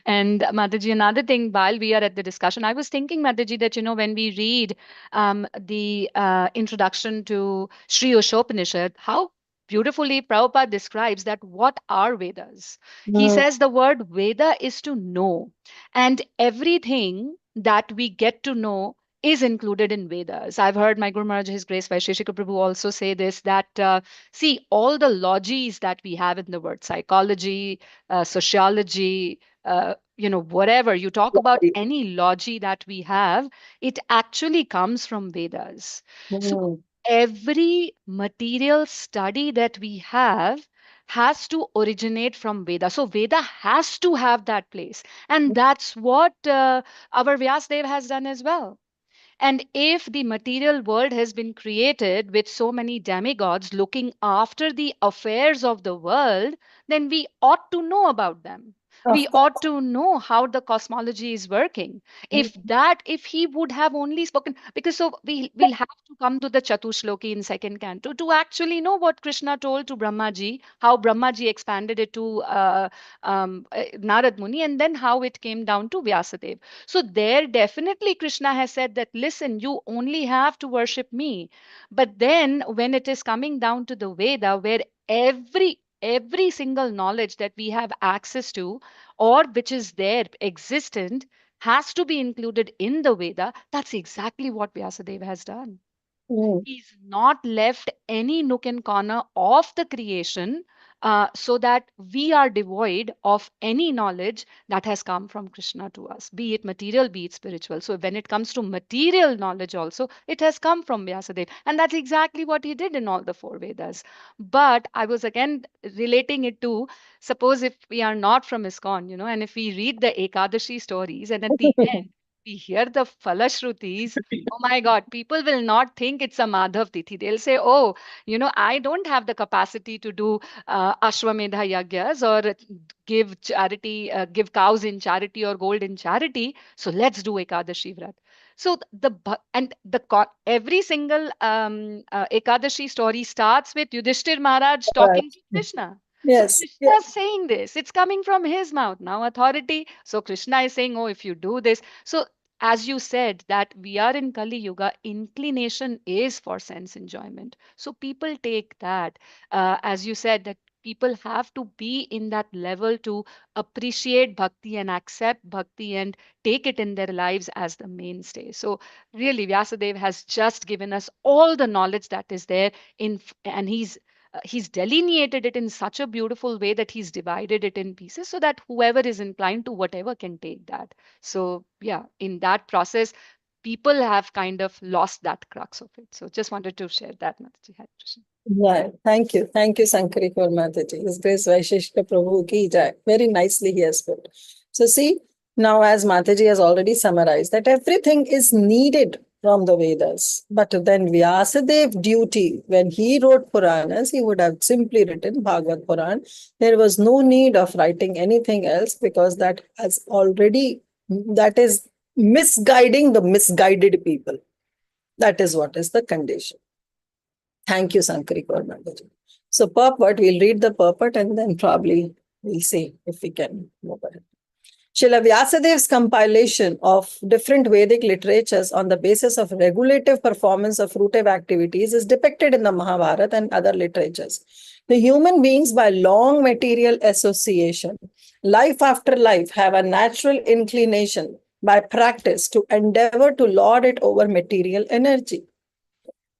And Mataji, another thing, while we are at the discussion, I was thinking, Mataji, that, when we read the introduction to Sri Ushopanishad, how beautifully Prabhupada describes that what are Vedas. He says the word Veda is to know, and everything that we get to know is included in Vedas. I've heard my Guru Maharaj, His Grace Vaisheshika Prabhu, also say this, that see, all the logies that we have in the word, psychology, sociology, whatever you talk about, any logy that we have, it actually comes from Vedas. So every material study that we have has to originate from Veda. So Veda has to have that place. And that's what our Vyasadev has done as well. And if the material world has been created with so many demigods looking after the affairs of the world, then we ought to know about them. We Of course. ought to know how the cosmology is working. If he would have only spoken, because so we'll have to come to the Chatushloki in second canto to actually know what Krishna told to Brahmaji, how Brahmaji expanded it to Narad Muni, and then how it came down to Vyasadev. So there definitely Krishna has said that, listen, you only have to worship me. But then when it is coming down to the Veda, where every single knowledge that we have access to, or which is there existent, has to be included in the Veda, that's exactly what Vyasadeva has done. Mm. He's not left any nook and corner of the creation, so that we are devoid of any knowledge that has come from Krishna to us, be it material, be it spiritual. So when it comes to material knowledge also, it has come from Vyasadeva. And that's exactly what he did in all the four Vedas. But I was again relating it to, suppose if we are not from ISKCON, and if we read the Ekadashi stories, and at the end, we hear the Falashrutis. Oh my God, people will not think it's a Madhav Tithi. They'll say, oh, I don't have the capacity to do Ashwamedha Yagyas or give charity, give cows in charity or gold in charity. So let's do Ekadashi Vrat. So every single Ekadashi story starts with Yudhishthir Maharaj Right. talking to Krishna. So Yes. Krishna is saying this. It's coming from his mouth now, authority. So Krishna is saying, oh, if you do this. So as you said, that we are in Kali Yuga, inclination is for sense enjoyment. So people take that, as you said, that people have to be in that level to appreciate bhakti and accept bhakti and take it in their lives as the mainstay. So really, Vyasadeva has just given us all the knowledge that is there and he's delineated it in such a beautiful way that he's divided it in pieces so that whoever is inclined to whatever can take that. So yeah, in that process, people have kind of lost that crux of it. So just wanted to share that, Mataji. Hare Krishna. Right. Thank you. Thank you, Sankari Kaur Mataji. His Grace Vaisheshika Prabhu ki jai. Very nicely he has put. So see, now as Mataji has already summarized, that everything is needed from the Vedas. But then Vyasadev's duty, when he wrote Puranas, he would have simply written Bhagavad Puran. There was no need of writing anything else because that is misguiding the misguided people. That is what is the condition. Thank you, Sankari Kaur Mataji. So purport, we'll read the purport and then probably we'll see if we can move ahead. Srila Vyasadev's compilation of different Vedic literatures on the basis of regulative performance of fruitive activities is depicted in the Mahabharata and other literatures. The human beings, by long material association, life after life, have a natural inclination by practice to endeavor to lord it over material energy.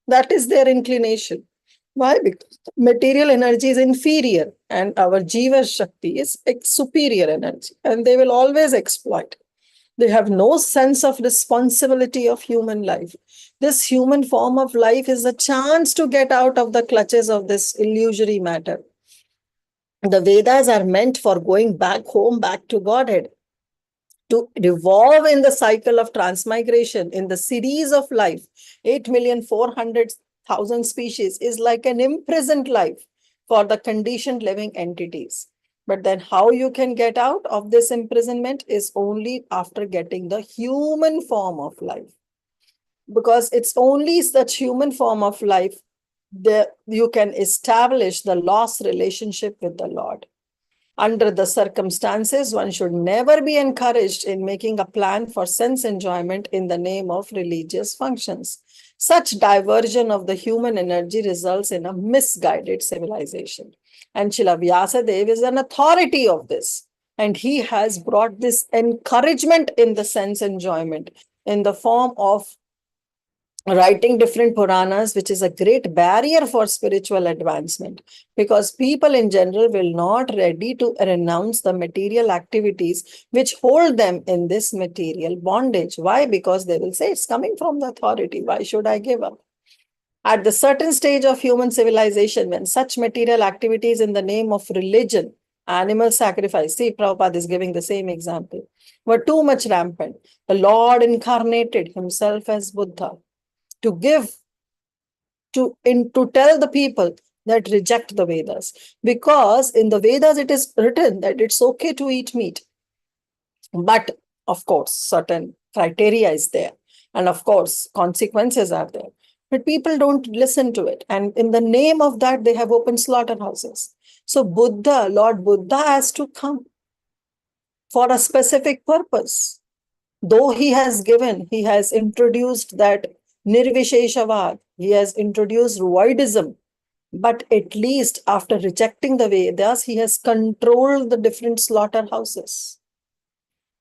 That is their inclination. Why? Because material energy is inferior and our Jiva Shakti is superior energy, and they will always exploit. They have no sense of responsibility of human life. This human form of life is a chance to get out of the clutches of this illusory matter. The Vedas are meant for going back home, back to Godhead, to revolve in the cycle of transmigration in the series of life. 8,400,000 species is like an imprisoned life for the conditioned living entities. But then how you can get out of this imprisonment is only after getting the human form of life. Because it's only such human form of life that you can establish the lost relationship with the Lord. Under the circumstances, one should never be encouraged in making a plan for sense enjoyment in the name of religious functions. Such diversion of the human energy results in a misguided civilization. And Srila Vyasadeva is an authority of this. And he has brought this encouragement in the sense enjoyment in the form of writing different Puranas, which is a great barrier for spiritual advancement, because people in general will not ready to renounce the material activities which hold them in this material bondage. Why? Because they will say it's coming from the authority. Why should I give up? At the certain stage of human civilization, when such material activities in the name of religion, animal sacrifice, see, Prabhupada is giving the same example, were too much rampant, the Lord incarnated himself as Buddha to tell the people that reject the Vedas. Because in the Vedas, it is written that it's okay to eat meat. But of course, certain criteria is there. And of course, consequences are there. But people don't listen to it. And in the name of that, they have opened slaughterhouses. So Buddha, Lord Buddha has to come for a specific purpose. Though he has introduced that Nirvisheshavad, he has introduced voidism, but at least after rejecting the Vedas, he has controlled the different slaughterhouses.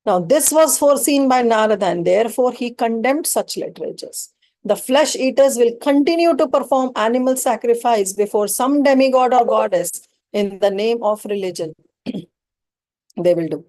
Now, this was foreseen by Narada, and therefore he condemned such literatures. The flesh eaters will continue to perform animal sacrifice before some demigod or goddess in the name of religion. They will do.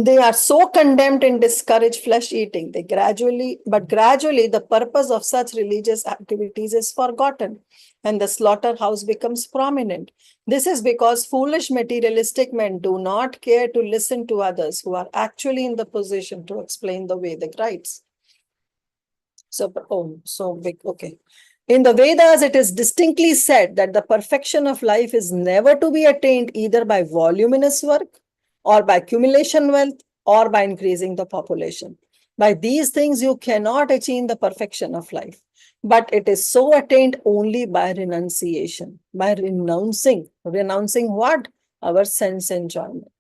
They are so condemned and discourage flesh eating. Gradually, the purpose of such religious activities is forgotten, and the slaughterhouse becomes prominent. This is because foolish materialistic men do not care to listen to others who are actually in the position to explain the Vedic rites. Okay. In the Vedas, it is distinctly said that the perfection of life is never to be attained either by voluminous work, or by accumulation wealth, or by increasing the population. By these things, you cannot achieve the perfection of life. But it is so attained only by renunciation, by renouncing. Renouncing what? Our sense enjoyment.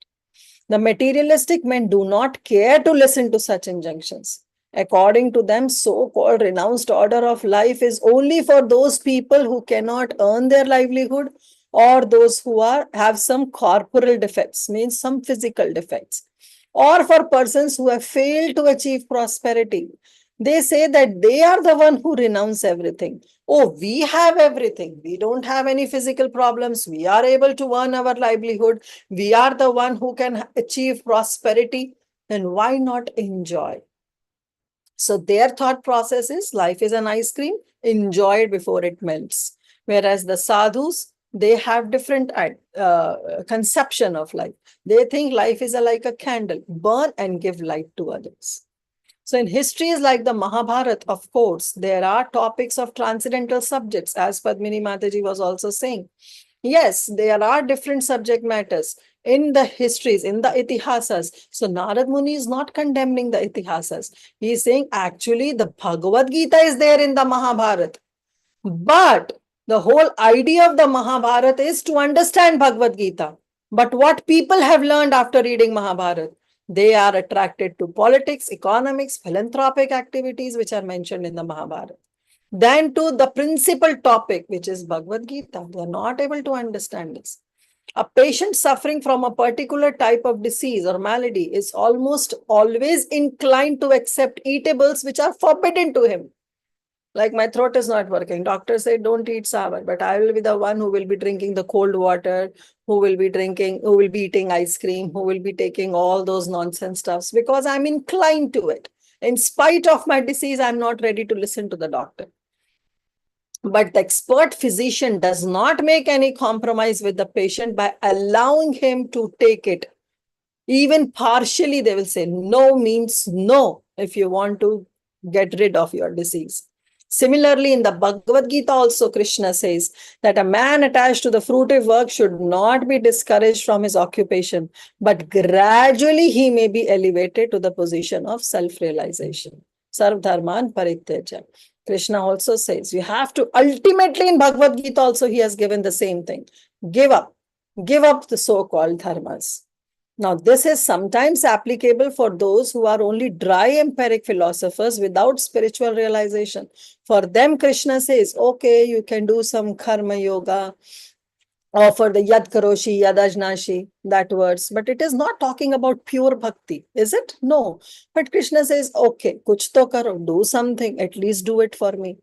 The materialistic men do not care to listen to such injunctions. According to them, so-called renounced order of life is only for those people who cannot earn their livelihood, or those who have some corporal defects, means some physical defects, or for persons who have failed to achieve prosperity. They say that they are the one who renounce everything. Oh, we have everything. We don't have any physical problems. We are able to earn our livelihood. We are the one who can achieve prosperity. Then why not enjoy? So their thought process is life is an ice cream, enjoy it before it melts. Whereas the sadhus, they have different conception of life. They think life is like a candle, burn and give light to others. So in histories like the Mahabharata, of course, there are topics of transcendental subjects, as Padmini Mataji was also saying. Yes, there are different subject matters in the histories, in the itihasas. So Narad Muni is not condemning the itihasas. He is saying actually the Bhagavad Gita is there in the Mahabharata. But the whole idea of the Mahabharata is to understand Bhagavad Gita. But what people have learned after reading Mahabharata, they are attracted to politics, economics, philanthropic activities, which are mentioned in the Mahabharata. Then to the principal topic, which is Bhagavad Gita. They are not able to understand this. A patient suffering from a particular type of disease or malady is almost always inclined to accept eatables which are forbidden to him. Like my throat is not working. Doctor said, don't eat sour, but I will be the one who will be drinking the cold water, who will be eating ice cream, who will be taking all those nonsense stuffs because I'm inclined to it. In spite of my disease, I'm not ready to listen to the doctor. But the expert physician does not make any compromise with the patient by allowing him to take it. Even partially, they will say no means no if you want to get rid of your disease. Similarly, in the Bhagavad Gita also, Krishna says that a man attached to the fruitive work should not be discouraged from his occupation, but gradually he may be elevated to the position of self-realization. Sarv dharman parityaja. Krishna also says you have to ultimately, in Bhagavad Gita also he has given the same thing. Give up the so-called dharmas. Now, this is sometimes applicable for those who are only dry empiric philosophers without spiritual realization. For them, Krishna says, okay, you can do some karma yoga, or for the yad karoshi, yadajnashi, that words. But it is not talking about pure bhakti, is it? No. But Krishna says, okay, kuch to karo, do something, at least do it for me.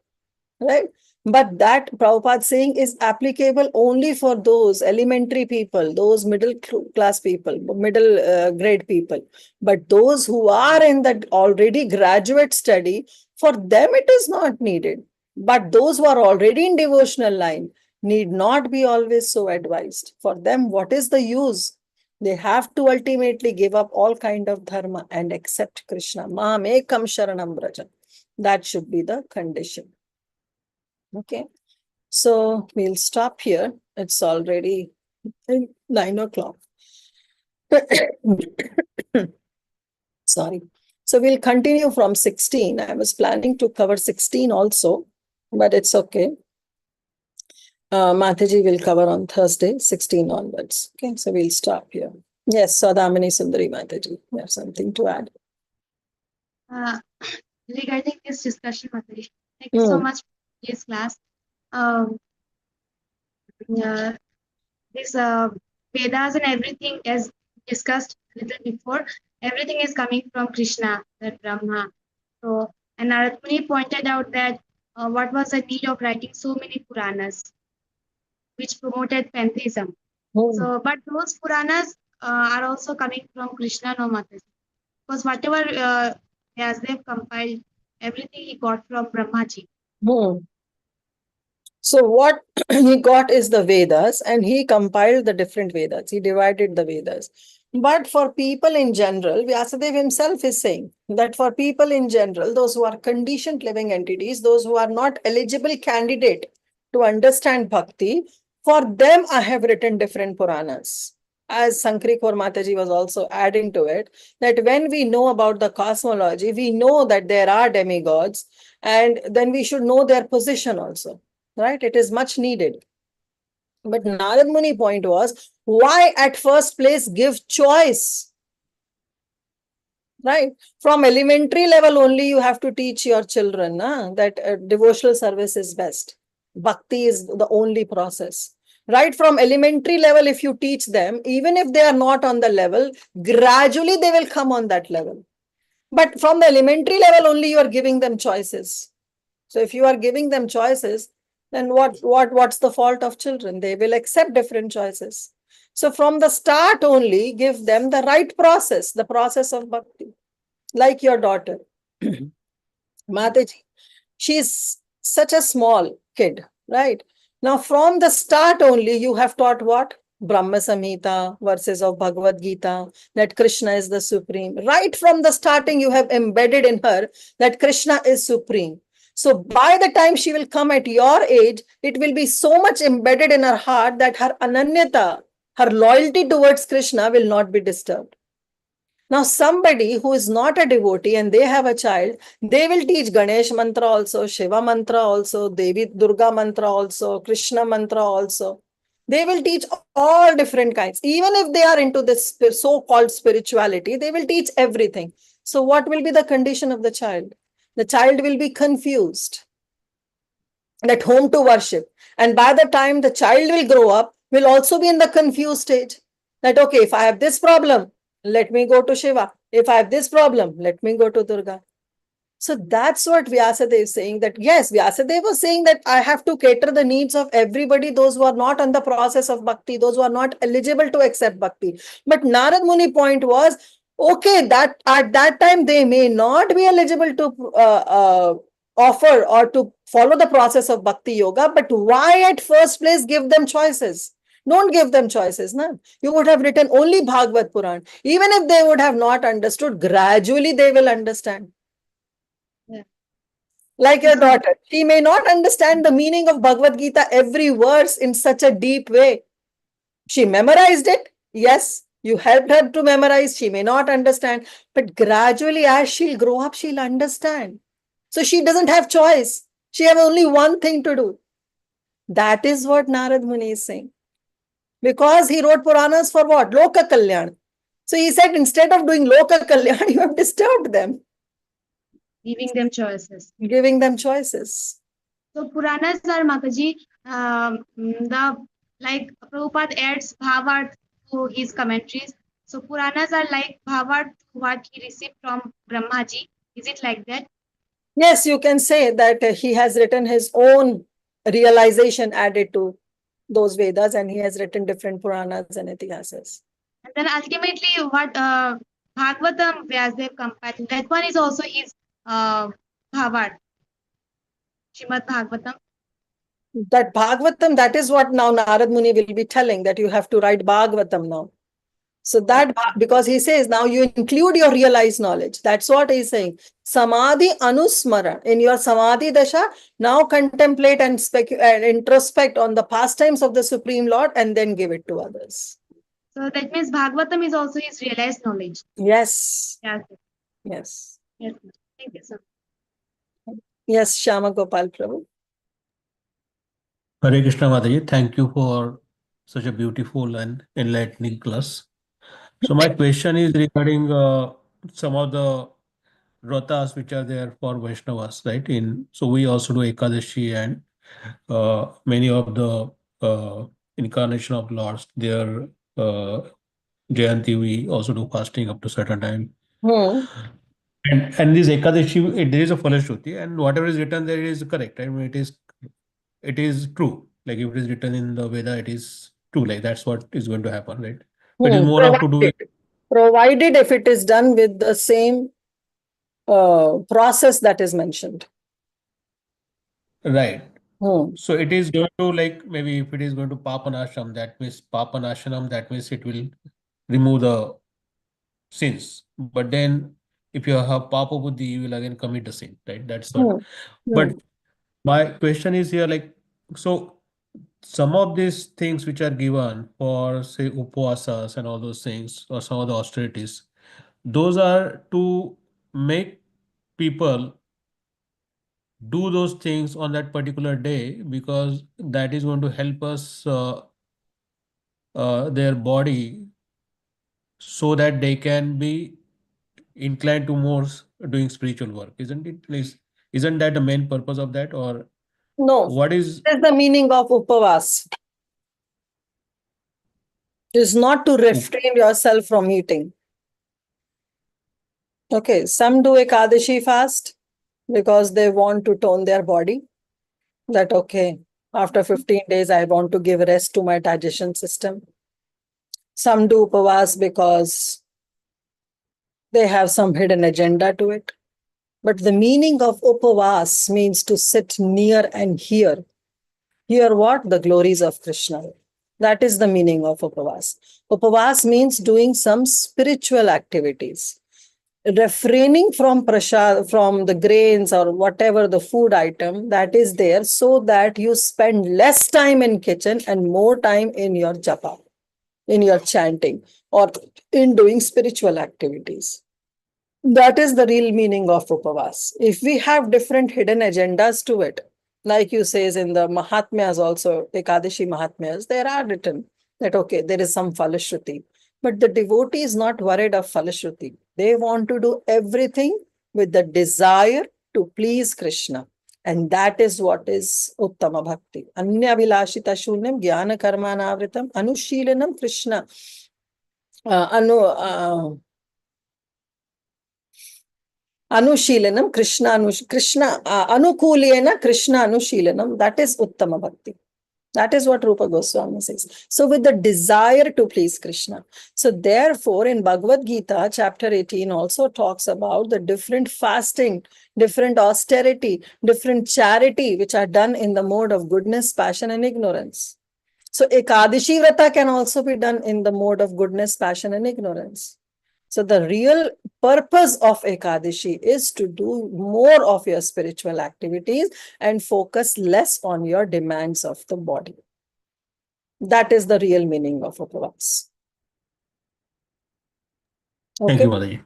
Right? But that Prabhupada saying is applicable only for those elementary people, those middle class people, middle grade people. But those who are in the already graduate study, for them it is not needed. But those who are already in devotional line need not be always so advised. For them, what is the use? They have to ultimately give up all kind of dharma and accept Krishna. Maham ekam sharanam braja. That should be the condition. Okay. So we'll stop here. It's already 9 o'clock. Sorry. So we'll continue from 16. I was planning to cover 16 also, but it's okay. Mataji will cover on Thursday, 16 onwards. Okay, so we'll stop here. Yes, Sadamini Sundari Mataji, you have something to add? Regarding this discussion, Mataji, thank you so much for this class. This Vedas and everything, as discussed a little before, everything is coming from Krishna, that Brahma. So, and Narad Muni pointed out that what was the need of writing so many Puranas, which promoted pantheism. So, but those Puranas are also coming from Krishna, no Mataji. Because whatever as they've compiled, everything he got from Brahmaji. So what he got is the Vedas, and he compiled the different Vedas. He divided the Vedas. But for people in general, Vyasadeva himself is saying that for people in general, those who are conditioned living entities, those who are not eligible candidate to understand bhakti, for them I have written different Puranas. As Sankri Kaur Mataji was also adding to it, that when we know about the cosmology, we know that there are demigods, and then we should know their position also. Right? It is much needed. But Narad Muni point was, why at first place give choice? Right? From elementary level only you have to teach your children that devotional service is best. Bhakti is the only process. Right from elementary level, if you teach them, even if they are not on the level, gradually they will come on that level. But from the elementary level only you are giving them choices. So if you are giving them choices, then what's the fault of children? They will accept different choices. So from the start only, give them the right process, the process of bhakti. Like your daughter, Mataji, she's such a small kid, right? Now from the start only, you have taught what? Brahma Samhita, verses of Bhagavad Gita, that Krishna is the supreme. Right from the starting, you have embedded in her that Krishna is supreme. So by the time she will come at your age, it will be so much embedded in her heart that her ananyata, her loyalty towards Krishna will not be disturbed. Now, somebody who is not a devotee and they have a child, they will teach Ganesh mantra also, Shiva mantra also, Devi Durga mantra also, Krishna mantra also. They will teach all different kinds. Even if they are into this so-called spirituality, they will teach everything. So what will be the condition of the child? The child will be confused at whom to worship. And by the time the child will grow up, will also be in the confused stage. That, okay, if I have this problem, let me go to Shiva. If I have this problem, let me go to Durga. So that's what Vyasadeva is saying, that yes, Vyasadeva was saying that I have to cater the needs of everybody, those who are not on the process of bhakti, those who are not eligible to accept bhakti. But Narad Muni point was, okay, that at that time they may not be eligible to offer or to follow the process of bhakti yoga, but why at first place give them choices? Don't give them choices. No? You would have written only Bhagavad Puran. Even if they would have not understood, gradually they will understand. Like your daughter, she may not understand the meaning of Bhagavad Gita, every verse in such a deep way. She memorized it. Yes, you helped her to memorize. She may not understand, but gradually as she'll grow up, she'll understand. So she doesn't have choice. She have only one thing to do. That is what Narad Muni is saying. Because he wrote Puranas for what? Loka Kalyan. So he said, instead of doing Loka Kalyan, you have disturbed them. Giving them choices. Giving them choices. So Puranas are, Mataji, like Prabhupada adds Bhavart to his commentaries. So Puranas are like Bhavart, what he received from Brahmaji. Is it like that? Yes, you can say that he has written his own realization added to those Vedas, and he has written different Puranas and Itihasas. And then ultimately what Bhagavatam Vyasadeva compiled, that one is also his Bhavart. Srimad Bhagavatam. That Bhagavatam, that is what now Narad Muni will be telling, that you have to write Bhagavatam now. So that, because he says now you include your realized knowledge. That's what he's saying. Samadhi anusmara. In your Samadhi dasha, now contemplate and introspect on the pastimes of the Supreme Lord and then give it to others. So that means Bhagavatam is also his realized knowledge. Yes. Yes. Yes. Yes. Thank you, sir. Yes, Shama Gopal Prabhu. Hare Krishna Mataji, thank you for such a beautiful and enlightening class. So my question is regarding some of the vratas which are there for Vaishnavas, right? So we also do Ekadashi and many of the incarnation of Lords, their Jayanti, we also do fasting up to certain time. And this Ekadashi, there is a Falashruti, and whatever is written there is correct. I mean, it is true. Like if it is written in the Veda, it is true. Like that's what is going to happen, right? It is more of to do with Provided if it is done with the same process that is mentioned. right. So it is going to, like, maybe if it is going to Papanasham, that means Papanashanam, that means it will remove the sins. But then if you have Papa Buddhi, you will again commit the sin, right? That's what. But my question is here, like, so some of these things which are given for, say, upvasas and all those things, or some of the austerities, those are to make people do those things on that particular day, because that is going to help us their body, so that they can be inclined to more doing spiritual work, isn't it? Isn't that the main purpose of that, or No. what is the meaning of upavas? Is not to refrain yourself from eating. Okay, some do Ekadashi fast because they want to tone their body. That okay, after 15 days, I want to give rest to my digestion system. Some do upavas because they have some hidden agenda to it. But the meaning of upavas means to sit near and hear. Hear what? The glories of Krishna. That is the meaning of upavas. Upavas means doing some spiritual activities. Refraining from prasad, from the grains or whatever the food item that is there, so that you spend less time in kitchen and more time in your japa, in your chanting, or in doing spiritual activities. That is the real meaning of upavas. If we have different hidden agendas to it, like you says in the Mahatmyas also, Ekadashi Mahatmyas, there are written that okay, there is some Falashruti. But the devotee is not worried of Falashruti. They want to do everything with the desire to please Krishna. And that is what is Uttama Bhakti. Anya Vilashita Shunyam Jnana Karma Navritam Anushilanam Krishna. Anushilanam, Krishna Anukulena Krishna Anushilanam. That is Uttama Bhakti. That is what Rupa Goswami says. So with the desire to please Krishna. So therefore in Bhagavad Gita, chapter 18 also talks about the different fasting, different austerity, different charity, which are done in the mode of goodness, passion and ignorance. So Ekadashi Vrata can also be done in the mode of goodness, passion and ignorance. So the real purpose of Ekadashi is to do more of your spiritual activities and focus less on your demands of the body. That is the real meaning of Upavas. Okay? Thank you, Mataji.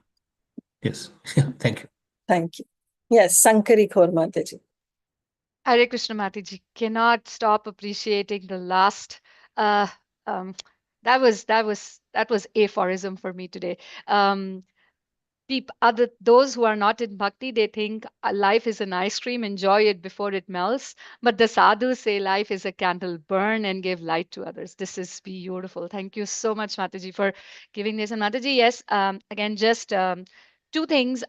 Yes. Thank you. Thank you. Yes, Sankari Kaur Mataji. Hare Krishna Mataji, cannot stop appreciating the last. Uh, um, that was aphorism for me today. Those who are not in bhakti, they think life is an ice cream, enjoy it before it melts. But the sadhus say life is a candle, burn and give light to others. This is beautiful. Thank you so much, Mataji, for giving this. And Mataji, yes, again, just two things.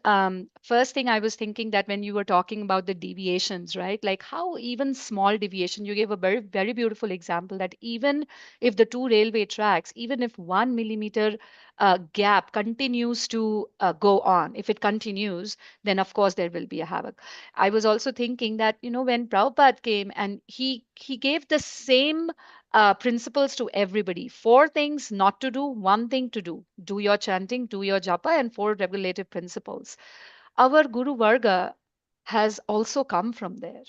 First thing, I was thinking that when you were talking about the deviations, right? Like how even small deviation, you gave a very, very beautiful example that even if the two railway tracks, even if 1 millimeter gap continues to go on, if it continues, then of course there will be a havoc. I was also thinking that, when Prabhupada came and he gave the same principles to everybody. 4 things not to do, 1 thing to do. Do your chanting, do your japa, and 4 regulative principles. Our Guru Varga has also come from there.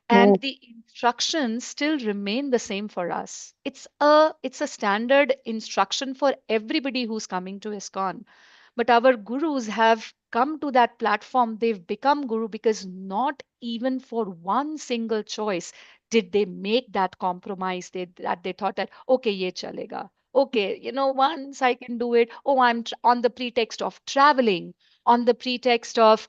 And the instructions still remain the same for us. It's a standard instruction for everybody who's coming to ISKCON. But our gurus have come to that platform. They've become guru because not even for one single choice did they make that compromise. That they thought that, okay, ye chalega. Okay, once I can do it. Oh, I'm on the pretext of traveling, on the pretext of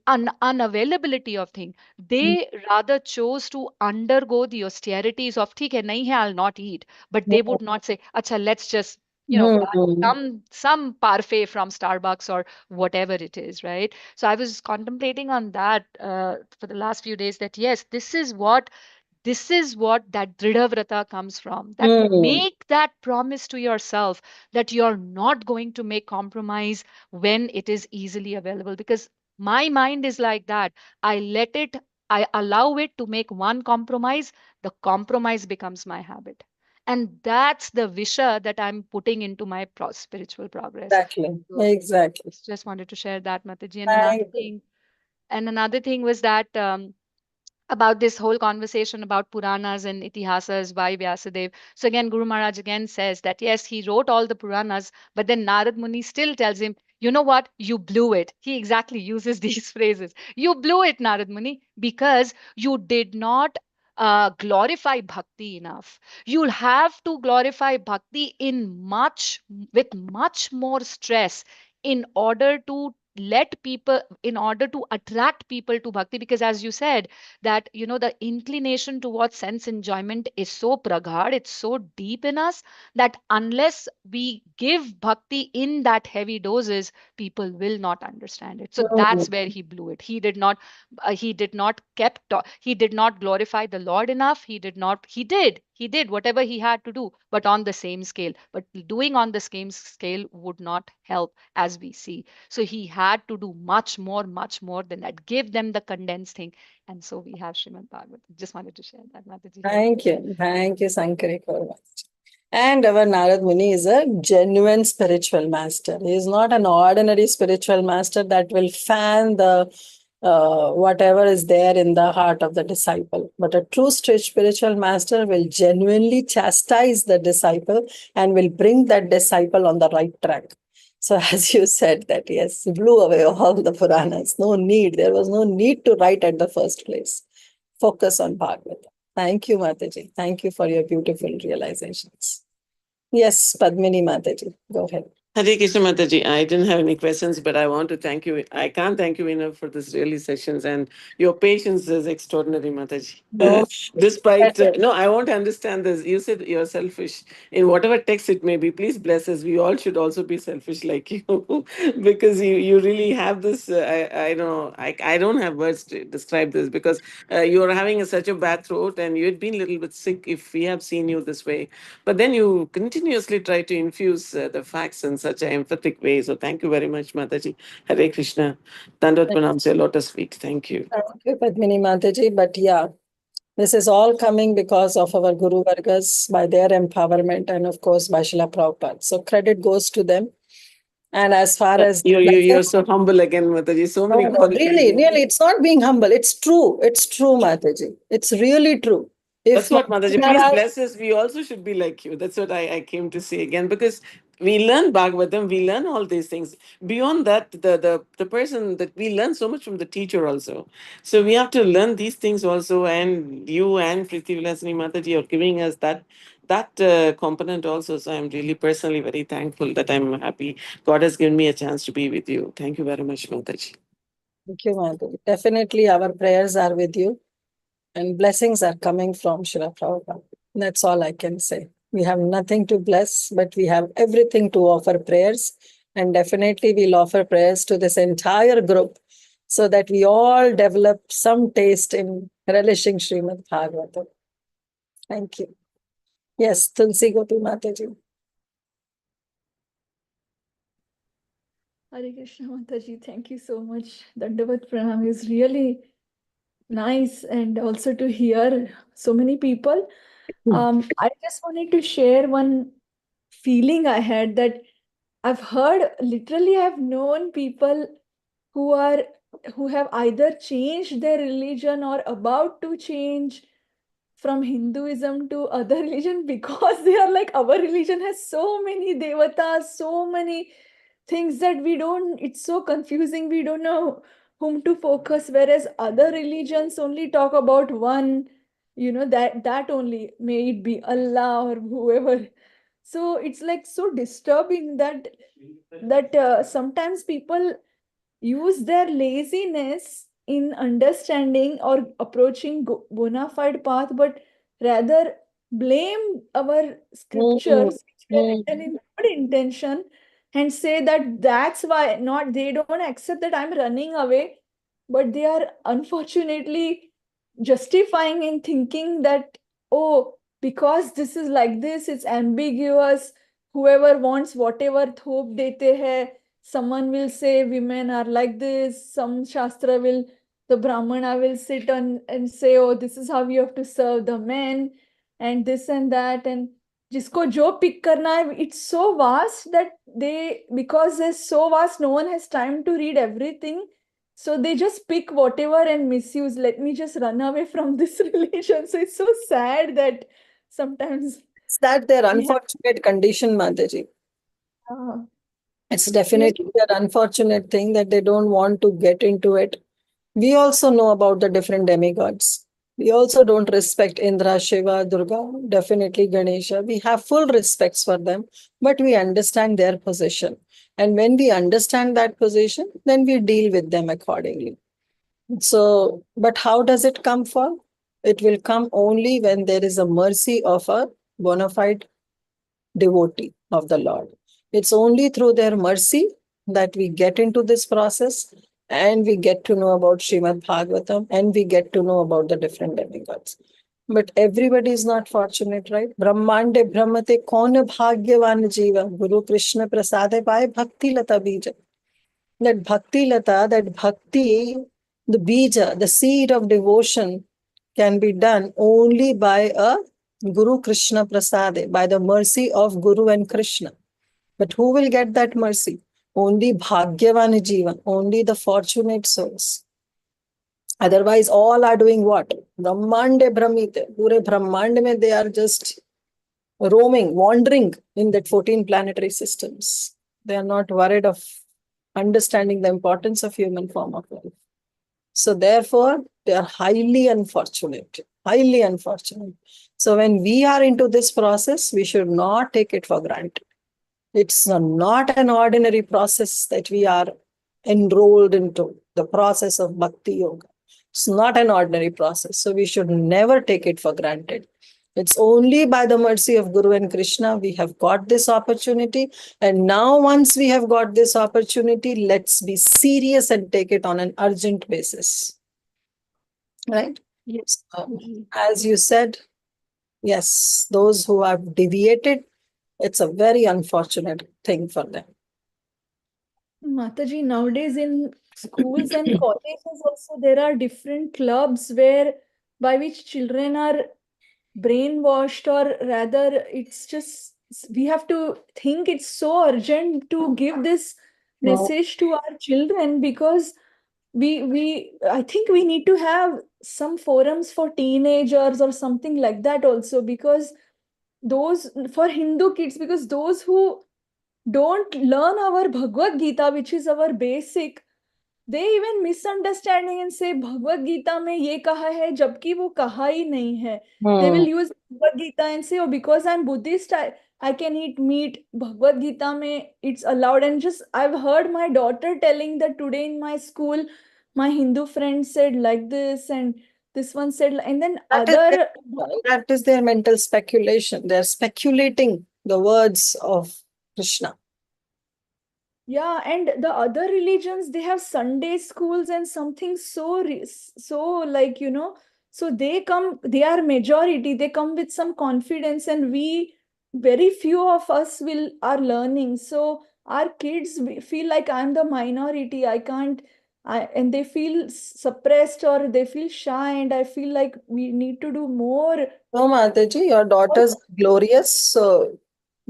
unavailability of thing. They rather chose to undergo the austerities of, theek hai, nahi hai, I'll not eat. But they would not say, acha, let's just buy some parfait from Starbucks or whatever it is, right? So I was contemplating on that for the last few days, that yes, this is what that Dridhavrata comes from. That make that promise to yourself that you're not going to make compromise when it is easily available. Because my mind is like that. I allow it to make one compromise, the compromise becomes my habit. And that's the visha that I'm putting into my spiritual progress. Exactly. So Exactly. just wanted to share that, Mataji. Thank you. And another thing was that about this whole conversation about Puranas and Itihasas by Vyasadeva. So again, Guru Maharaj again says that yes, he wrote all the Puranas, but then Narad Muni still tells him, you know what, you blew it. He exactly uses these phrases. You blew it, Narad Muni, because you did not glorify bhakti enough. You'll have to glorify bhakti with much more stress in order to in order to attract people to bhakti. Because as you said, that the inclination towards sense enjoyment is so praghad, it's so deep in us, that unless we give bhakti in that heavy doses, people will not understand it. So that's where he blew it. He did not glorify the Lord enough. He did whatever he had to do, but on the same scale. But doing on the same scale would not help, as we see. So he had to do much more than that, give them the condensed thing. And so we have Srimad Bhagavatam. Just wanted to share that, Mataji. Thank you. Thank you, Sankari, very much. And our Narad Muni is a genuine spiritual master. He is not an ordinary spiritual master that will fan the whatever is there in the heart of the disciple. But a true spiritual master will genuinely chastise the disciple and will bring that disciple on the right track. So as you said that, yes, he blew away all the Puranas. No need. There was no need to write at the first place. Focus on Bhagavatam. Thank you, Mataji. Thank you for your beautiful realizations. Yes, Padmini Mataji, go ahead. Hare Krishna Mataji, I didn't have any questions, but I want to thank you. I can't thank you enough for this really sessions, and your patience is extraordinary, Mataji. No. Despite, no, I want to understand this. You said you're selfish in whatever text it may be. Please bless us. We all should also be selfish like you, because you really have this. I know I don't have words to describe this, because you're having such a bad throat and you had been a little bit sick if we have seen you this way. But then you continuously try to infuse the facts in such an emphatic way. So thank you very much, Mataji. Hare Krishna. Dandot pranam, say lotus feet. Thank you. Thank you, Padmini Mataji. But yeah, this is all coming because of our Guru Vargas, by their empowerment, and of course by Srila Prabhupada. So credit goes to them. And as far as You're so humble again, Mataji. So many qualities. Really, it's not being humble. It's true. It's true, Mataji. It's really true. That's what, Mataji. Please bless us. We also should be like you. That's what I came to say again, because we learn Bhagavatam, we learn all these things. Beyond that, the person that we learn so much from the teacher also. So we have to learn these things also. And you and Priti Vilasini Mataji are giving us that component also. So I'm really personally very thankful that I'm happy God has given me a chance to be with you. Thank you very much, Mataji. Thank you, Mataji. Definitely our prayers are with you and blessings are coming from Srila Prabhupada. That's all I can say. We have nothing to bless, but we have everything to offer prayers. And definitely we'll offer prayers to this entire group so that we all develop some taste in relishing Srimad Bhagavatam. Thank you. Yes, Tulsi Gopi Mataji. Hare Krishna Mataji, thank you so much. Dandavat Pranam is really nice, and also to hear so many people. I just wanted to share one feeling I had, that I've heard, literally, I've known people who are who have either changed their religion or about to change from Hinduism to other religion, because they are like, our religion has so many devatas, so many things that we don't, it's so confusing, we don't know whom to focus, whereas other religions only talk about one, that only, may it be Allah or whoever. So it's like so disturbing that sometimes people use their laziness in understanding or approaching bona fide path, but rather blame our scriptures which were written in good intention, and say that that's why not, they don't accept that I'm running away, but they are unfortunately justifying in thinking that, oh, because this is like this, it's ambiguous, whoever wants whatever thope dete hai. Someone will say women are like this, some shastra will, the brahmana will sit on and say, oh, this is how you have to serve the men, and this and that, and jisko jo pick karna hai, it's so vast that they, because it's so vast, no one has time to read everything, so they just pick whatever and misuse. Let me just run away from this religion. So it's so sad that sometimes It's that their we have. unfortunate condition, Mataji. It's Yes. definitely an unfortunate thing that they don't want to get into it. We also know about the different demigods. We also don't respect Indra, Shiva, Durga, definitely Ganesha. We have full respects for them, but we understand their position. And when we understand that position, then we deal with them accordingly. So, but how does it come for? It will come only when there is a mercy of a bona fide devotee of the Lord. It's only through their mercy that we get into this process, and we get to know about Srimad Bhagavatam, and we get to know about the different demigods. But everybody is not fortunate, right? Brahmande Brahmate Kona Bhagyavan Jiva Guru Krishna Prasade Pai Bhakti Lata Bija. That Bhakti Lata, that Bhakti, the Bija, the seed of devotion, can be done only by a Guru Krishna Prasade, by the mercy of Guru and Krishna. But who will get that mercy? Only Bhagyavan Jivan, only the fortunate souls. Otherwise, all are doing what? Brahmande Brahmite. Pure Brahmand mein they are just roaming, wandering in that 14 planetary systems. They are not worried of understanding the importance of human form of life. So therefore, they are highly unfortunate, highly unfortunate. So when we are into this process, we should not take it for granted. It's not an ordinary process that we are enrolled into, the process of Bhakti Yoga. It's not an ordinary process. So we should never take it for granted. It's only by the mercy of Guru and Krishna we have got this opportunity. And now once we have got this opportunity, let's be serious and take it on an urgent basis. Right? Yes. As you said, yes, those who have deviated, it's a very unfortunate thing for them. Mataji, nowadays in schools and colleges also, there are different clubs where, by which children are brainwashed, or rather it's just, we have to think it's so urgent to give this message to our children, because I think we need to have some forums for teenagers or something like that also, because those, for Hindu kids, because those who don't learn our Bhagavad Gita, which is our basic, they even misunderstanding and say Bhagavad Gita में ये कहा है जबकि वो कहा ही नहीं है. They will use Bhagavad Gita and say, oh, because I'm Buddhist, I can eat meat. Bhagavad Gita में it's allowed. And just, I've heard my daughter telling that today in my school, my Hindu friend said like this, and this one said, and then that is their mental speculation. They're speculating the words of Krishna. Yeah, and the other religions, they have Sunday schools and something so like, so they are majority, they come with some confidence, and very few of us are learning. So our kids feel like I'm the minority. I can't, and they feel suppressed or they feel shy, and I feel like we need to do more. No, Mataji, your daughter's glorious. So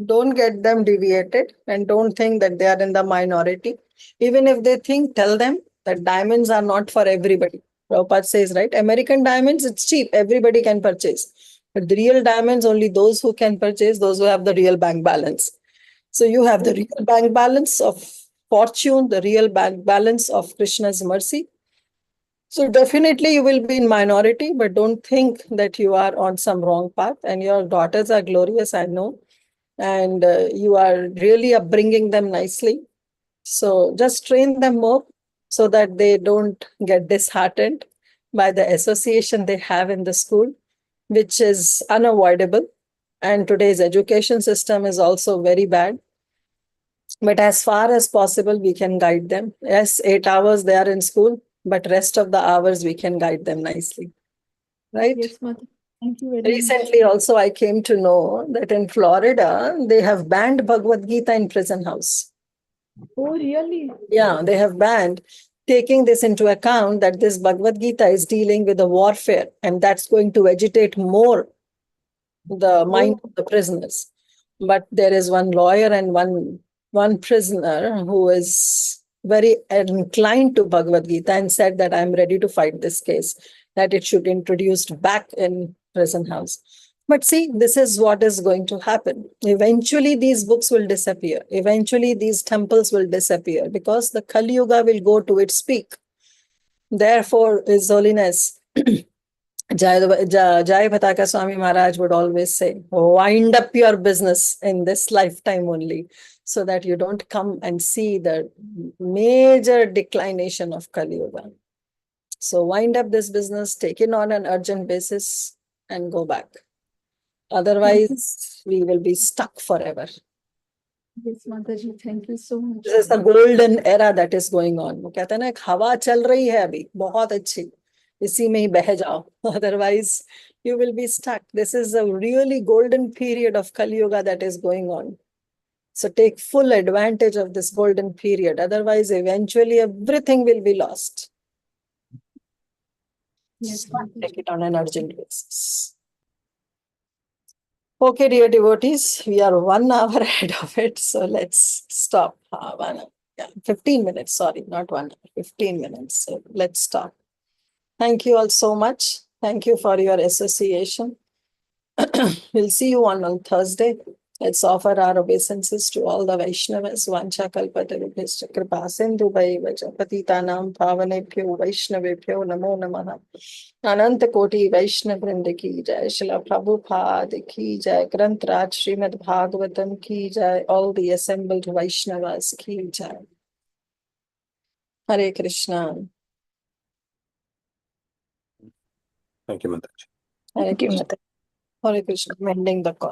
don't get them deviated and don't think that they are in the minority. Even if they think, tell them that diamonds are not for everybody. Prabhupada says, right? American diamonds, it's cheap. Everybody can purchase. But the real diamonds, only those who can purchase, those who have the real bank balance. So you have the real bank balance of fortune, the real bank balance of Krishna's mercy. So definitely you will be in minority, but don't think that you are on some wrong path. And your daughters are glorious, I know. And you are really upbringing them nicely. So just train them more so that they don't get disheartened by the association they have in the school, which is unavoidable. And today's education system is also very bad. But as far as possible, we can guide them. Yes, 8 hours they are in school, but rest of the hours we can guide them nicely. Right? Yes, Mother. Thank you very Recently, much. also, I came to know that in Florida, they have banned Bhagavad Gita in prison house. Oh, really? Yeah, they have banned, taking this into account that this Bhagavad Gita is dealing with the warfare, and that's going to agitate more the mind of the prisoners. But there is one lawyer and one prisoner who is very inclined to Bhagavad Gita and said that I'm ready to fight this case, that it should be introduced back in prison house. But see, this is what is going to happen. Eventually, these books will disappear. Eventually, these temples will disappear because the Kali Yuga will go to its peak. Therefore, His Holiness Jai Bhataka Swami Maharaj would always say, wind up your business in this lifetime only, so that you don't come and see the major declination of Kali Yuga. So wind up this business, take it on an urgent basis, and go back. Otherwise, we will be stuck forever. Yes, Mataji, thank you so much. This is the golden era that is going on. वो कहते हैं ना एक हवा चल रही है अभी बहुत अच्छी, इसी में ही बह जाओ. Otherwise, you will be stuck. This is a really golden period of Kali Yuga that is going on. So take full advantage of this golden period. Otherwise, eventually everything will be lost. Yes, Take it on an urgent basis. Okay, dear devotees, we are 1 hour ahead of it. So let's stop. 1 hour. Yeah, 15 minutes. Sorry, not 1 hour, 15 minutes. So let's stop. Thank you all so much. Thank you for your association. We'll see you on Thursday. Let's offer our obeisances to all the Vaishnavas. Vancha kalpatarubhishcha kripa sindhu bhaivaja patitanam pavanebhyo Vaishnavebhyo namo namaha. अनंत कोटि वैष्णव वृंद की जय. शिला प्रभुपाद की जय. ग्रंथ राज श्रीमद् भागवतम की जय. All the assembled Vaishnavas की जय. Hare Krishna. Thank you, Mataji. Hare Krishna. Hare Krishna. I'm ending the call.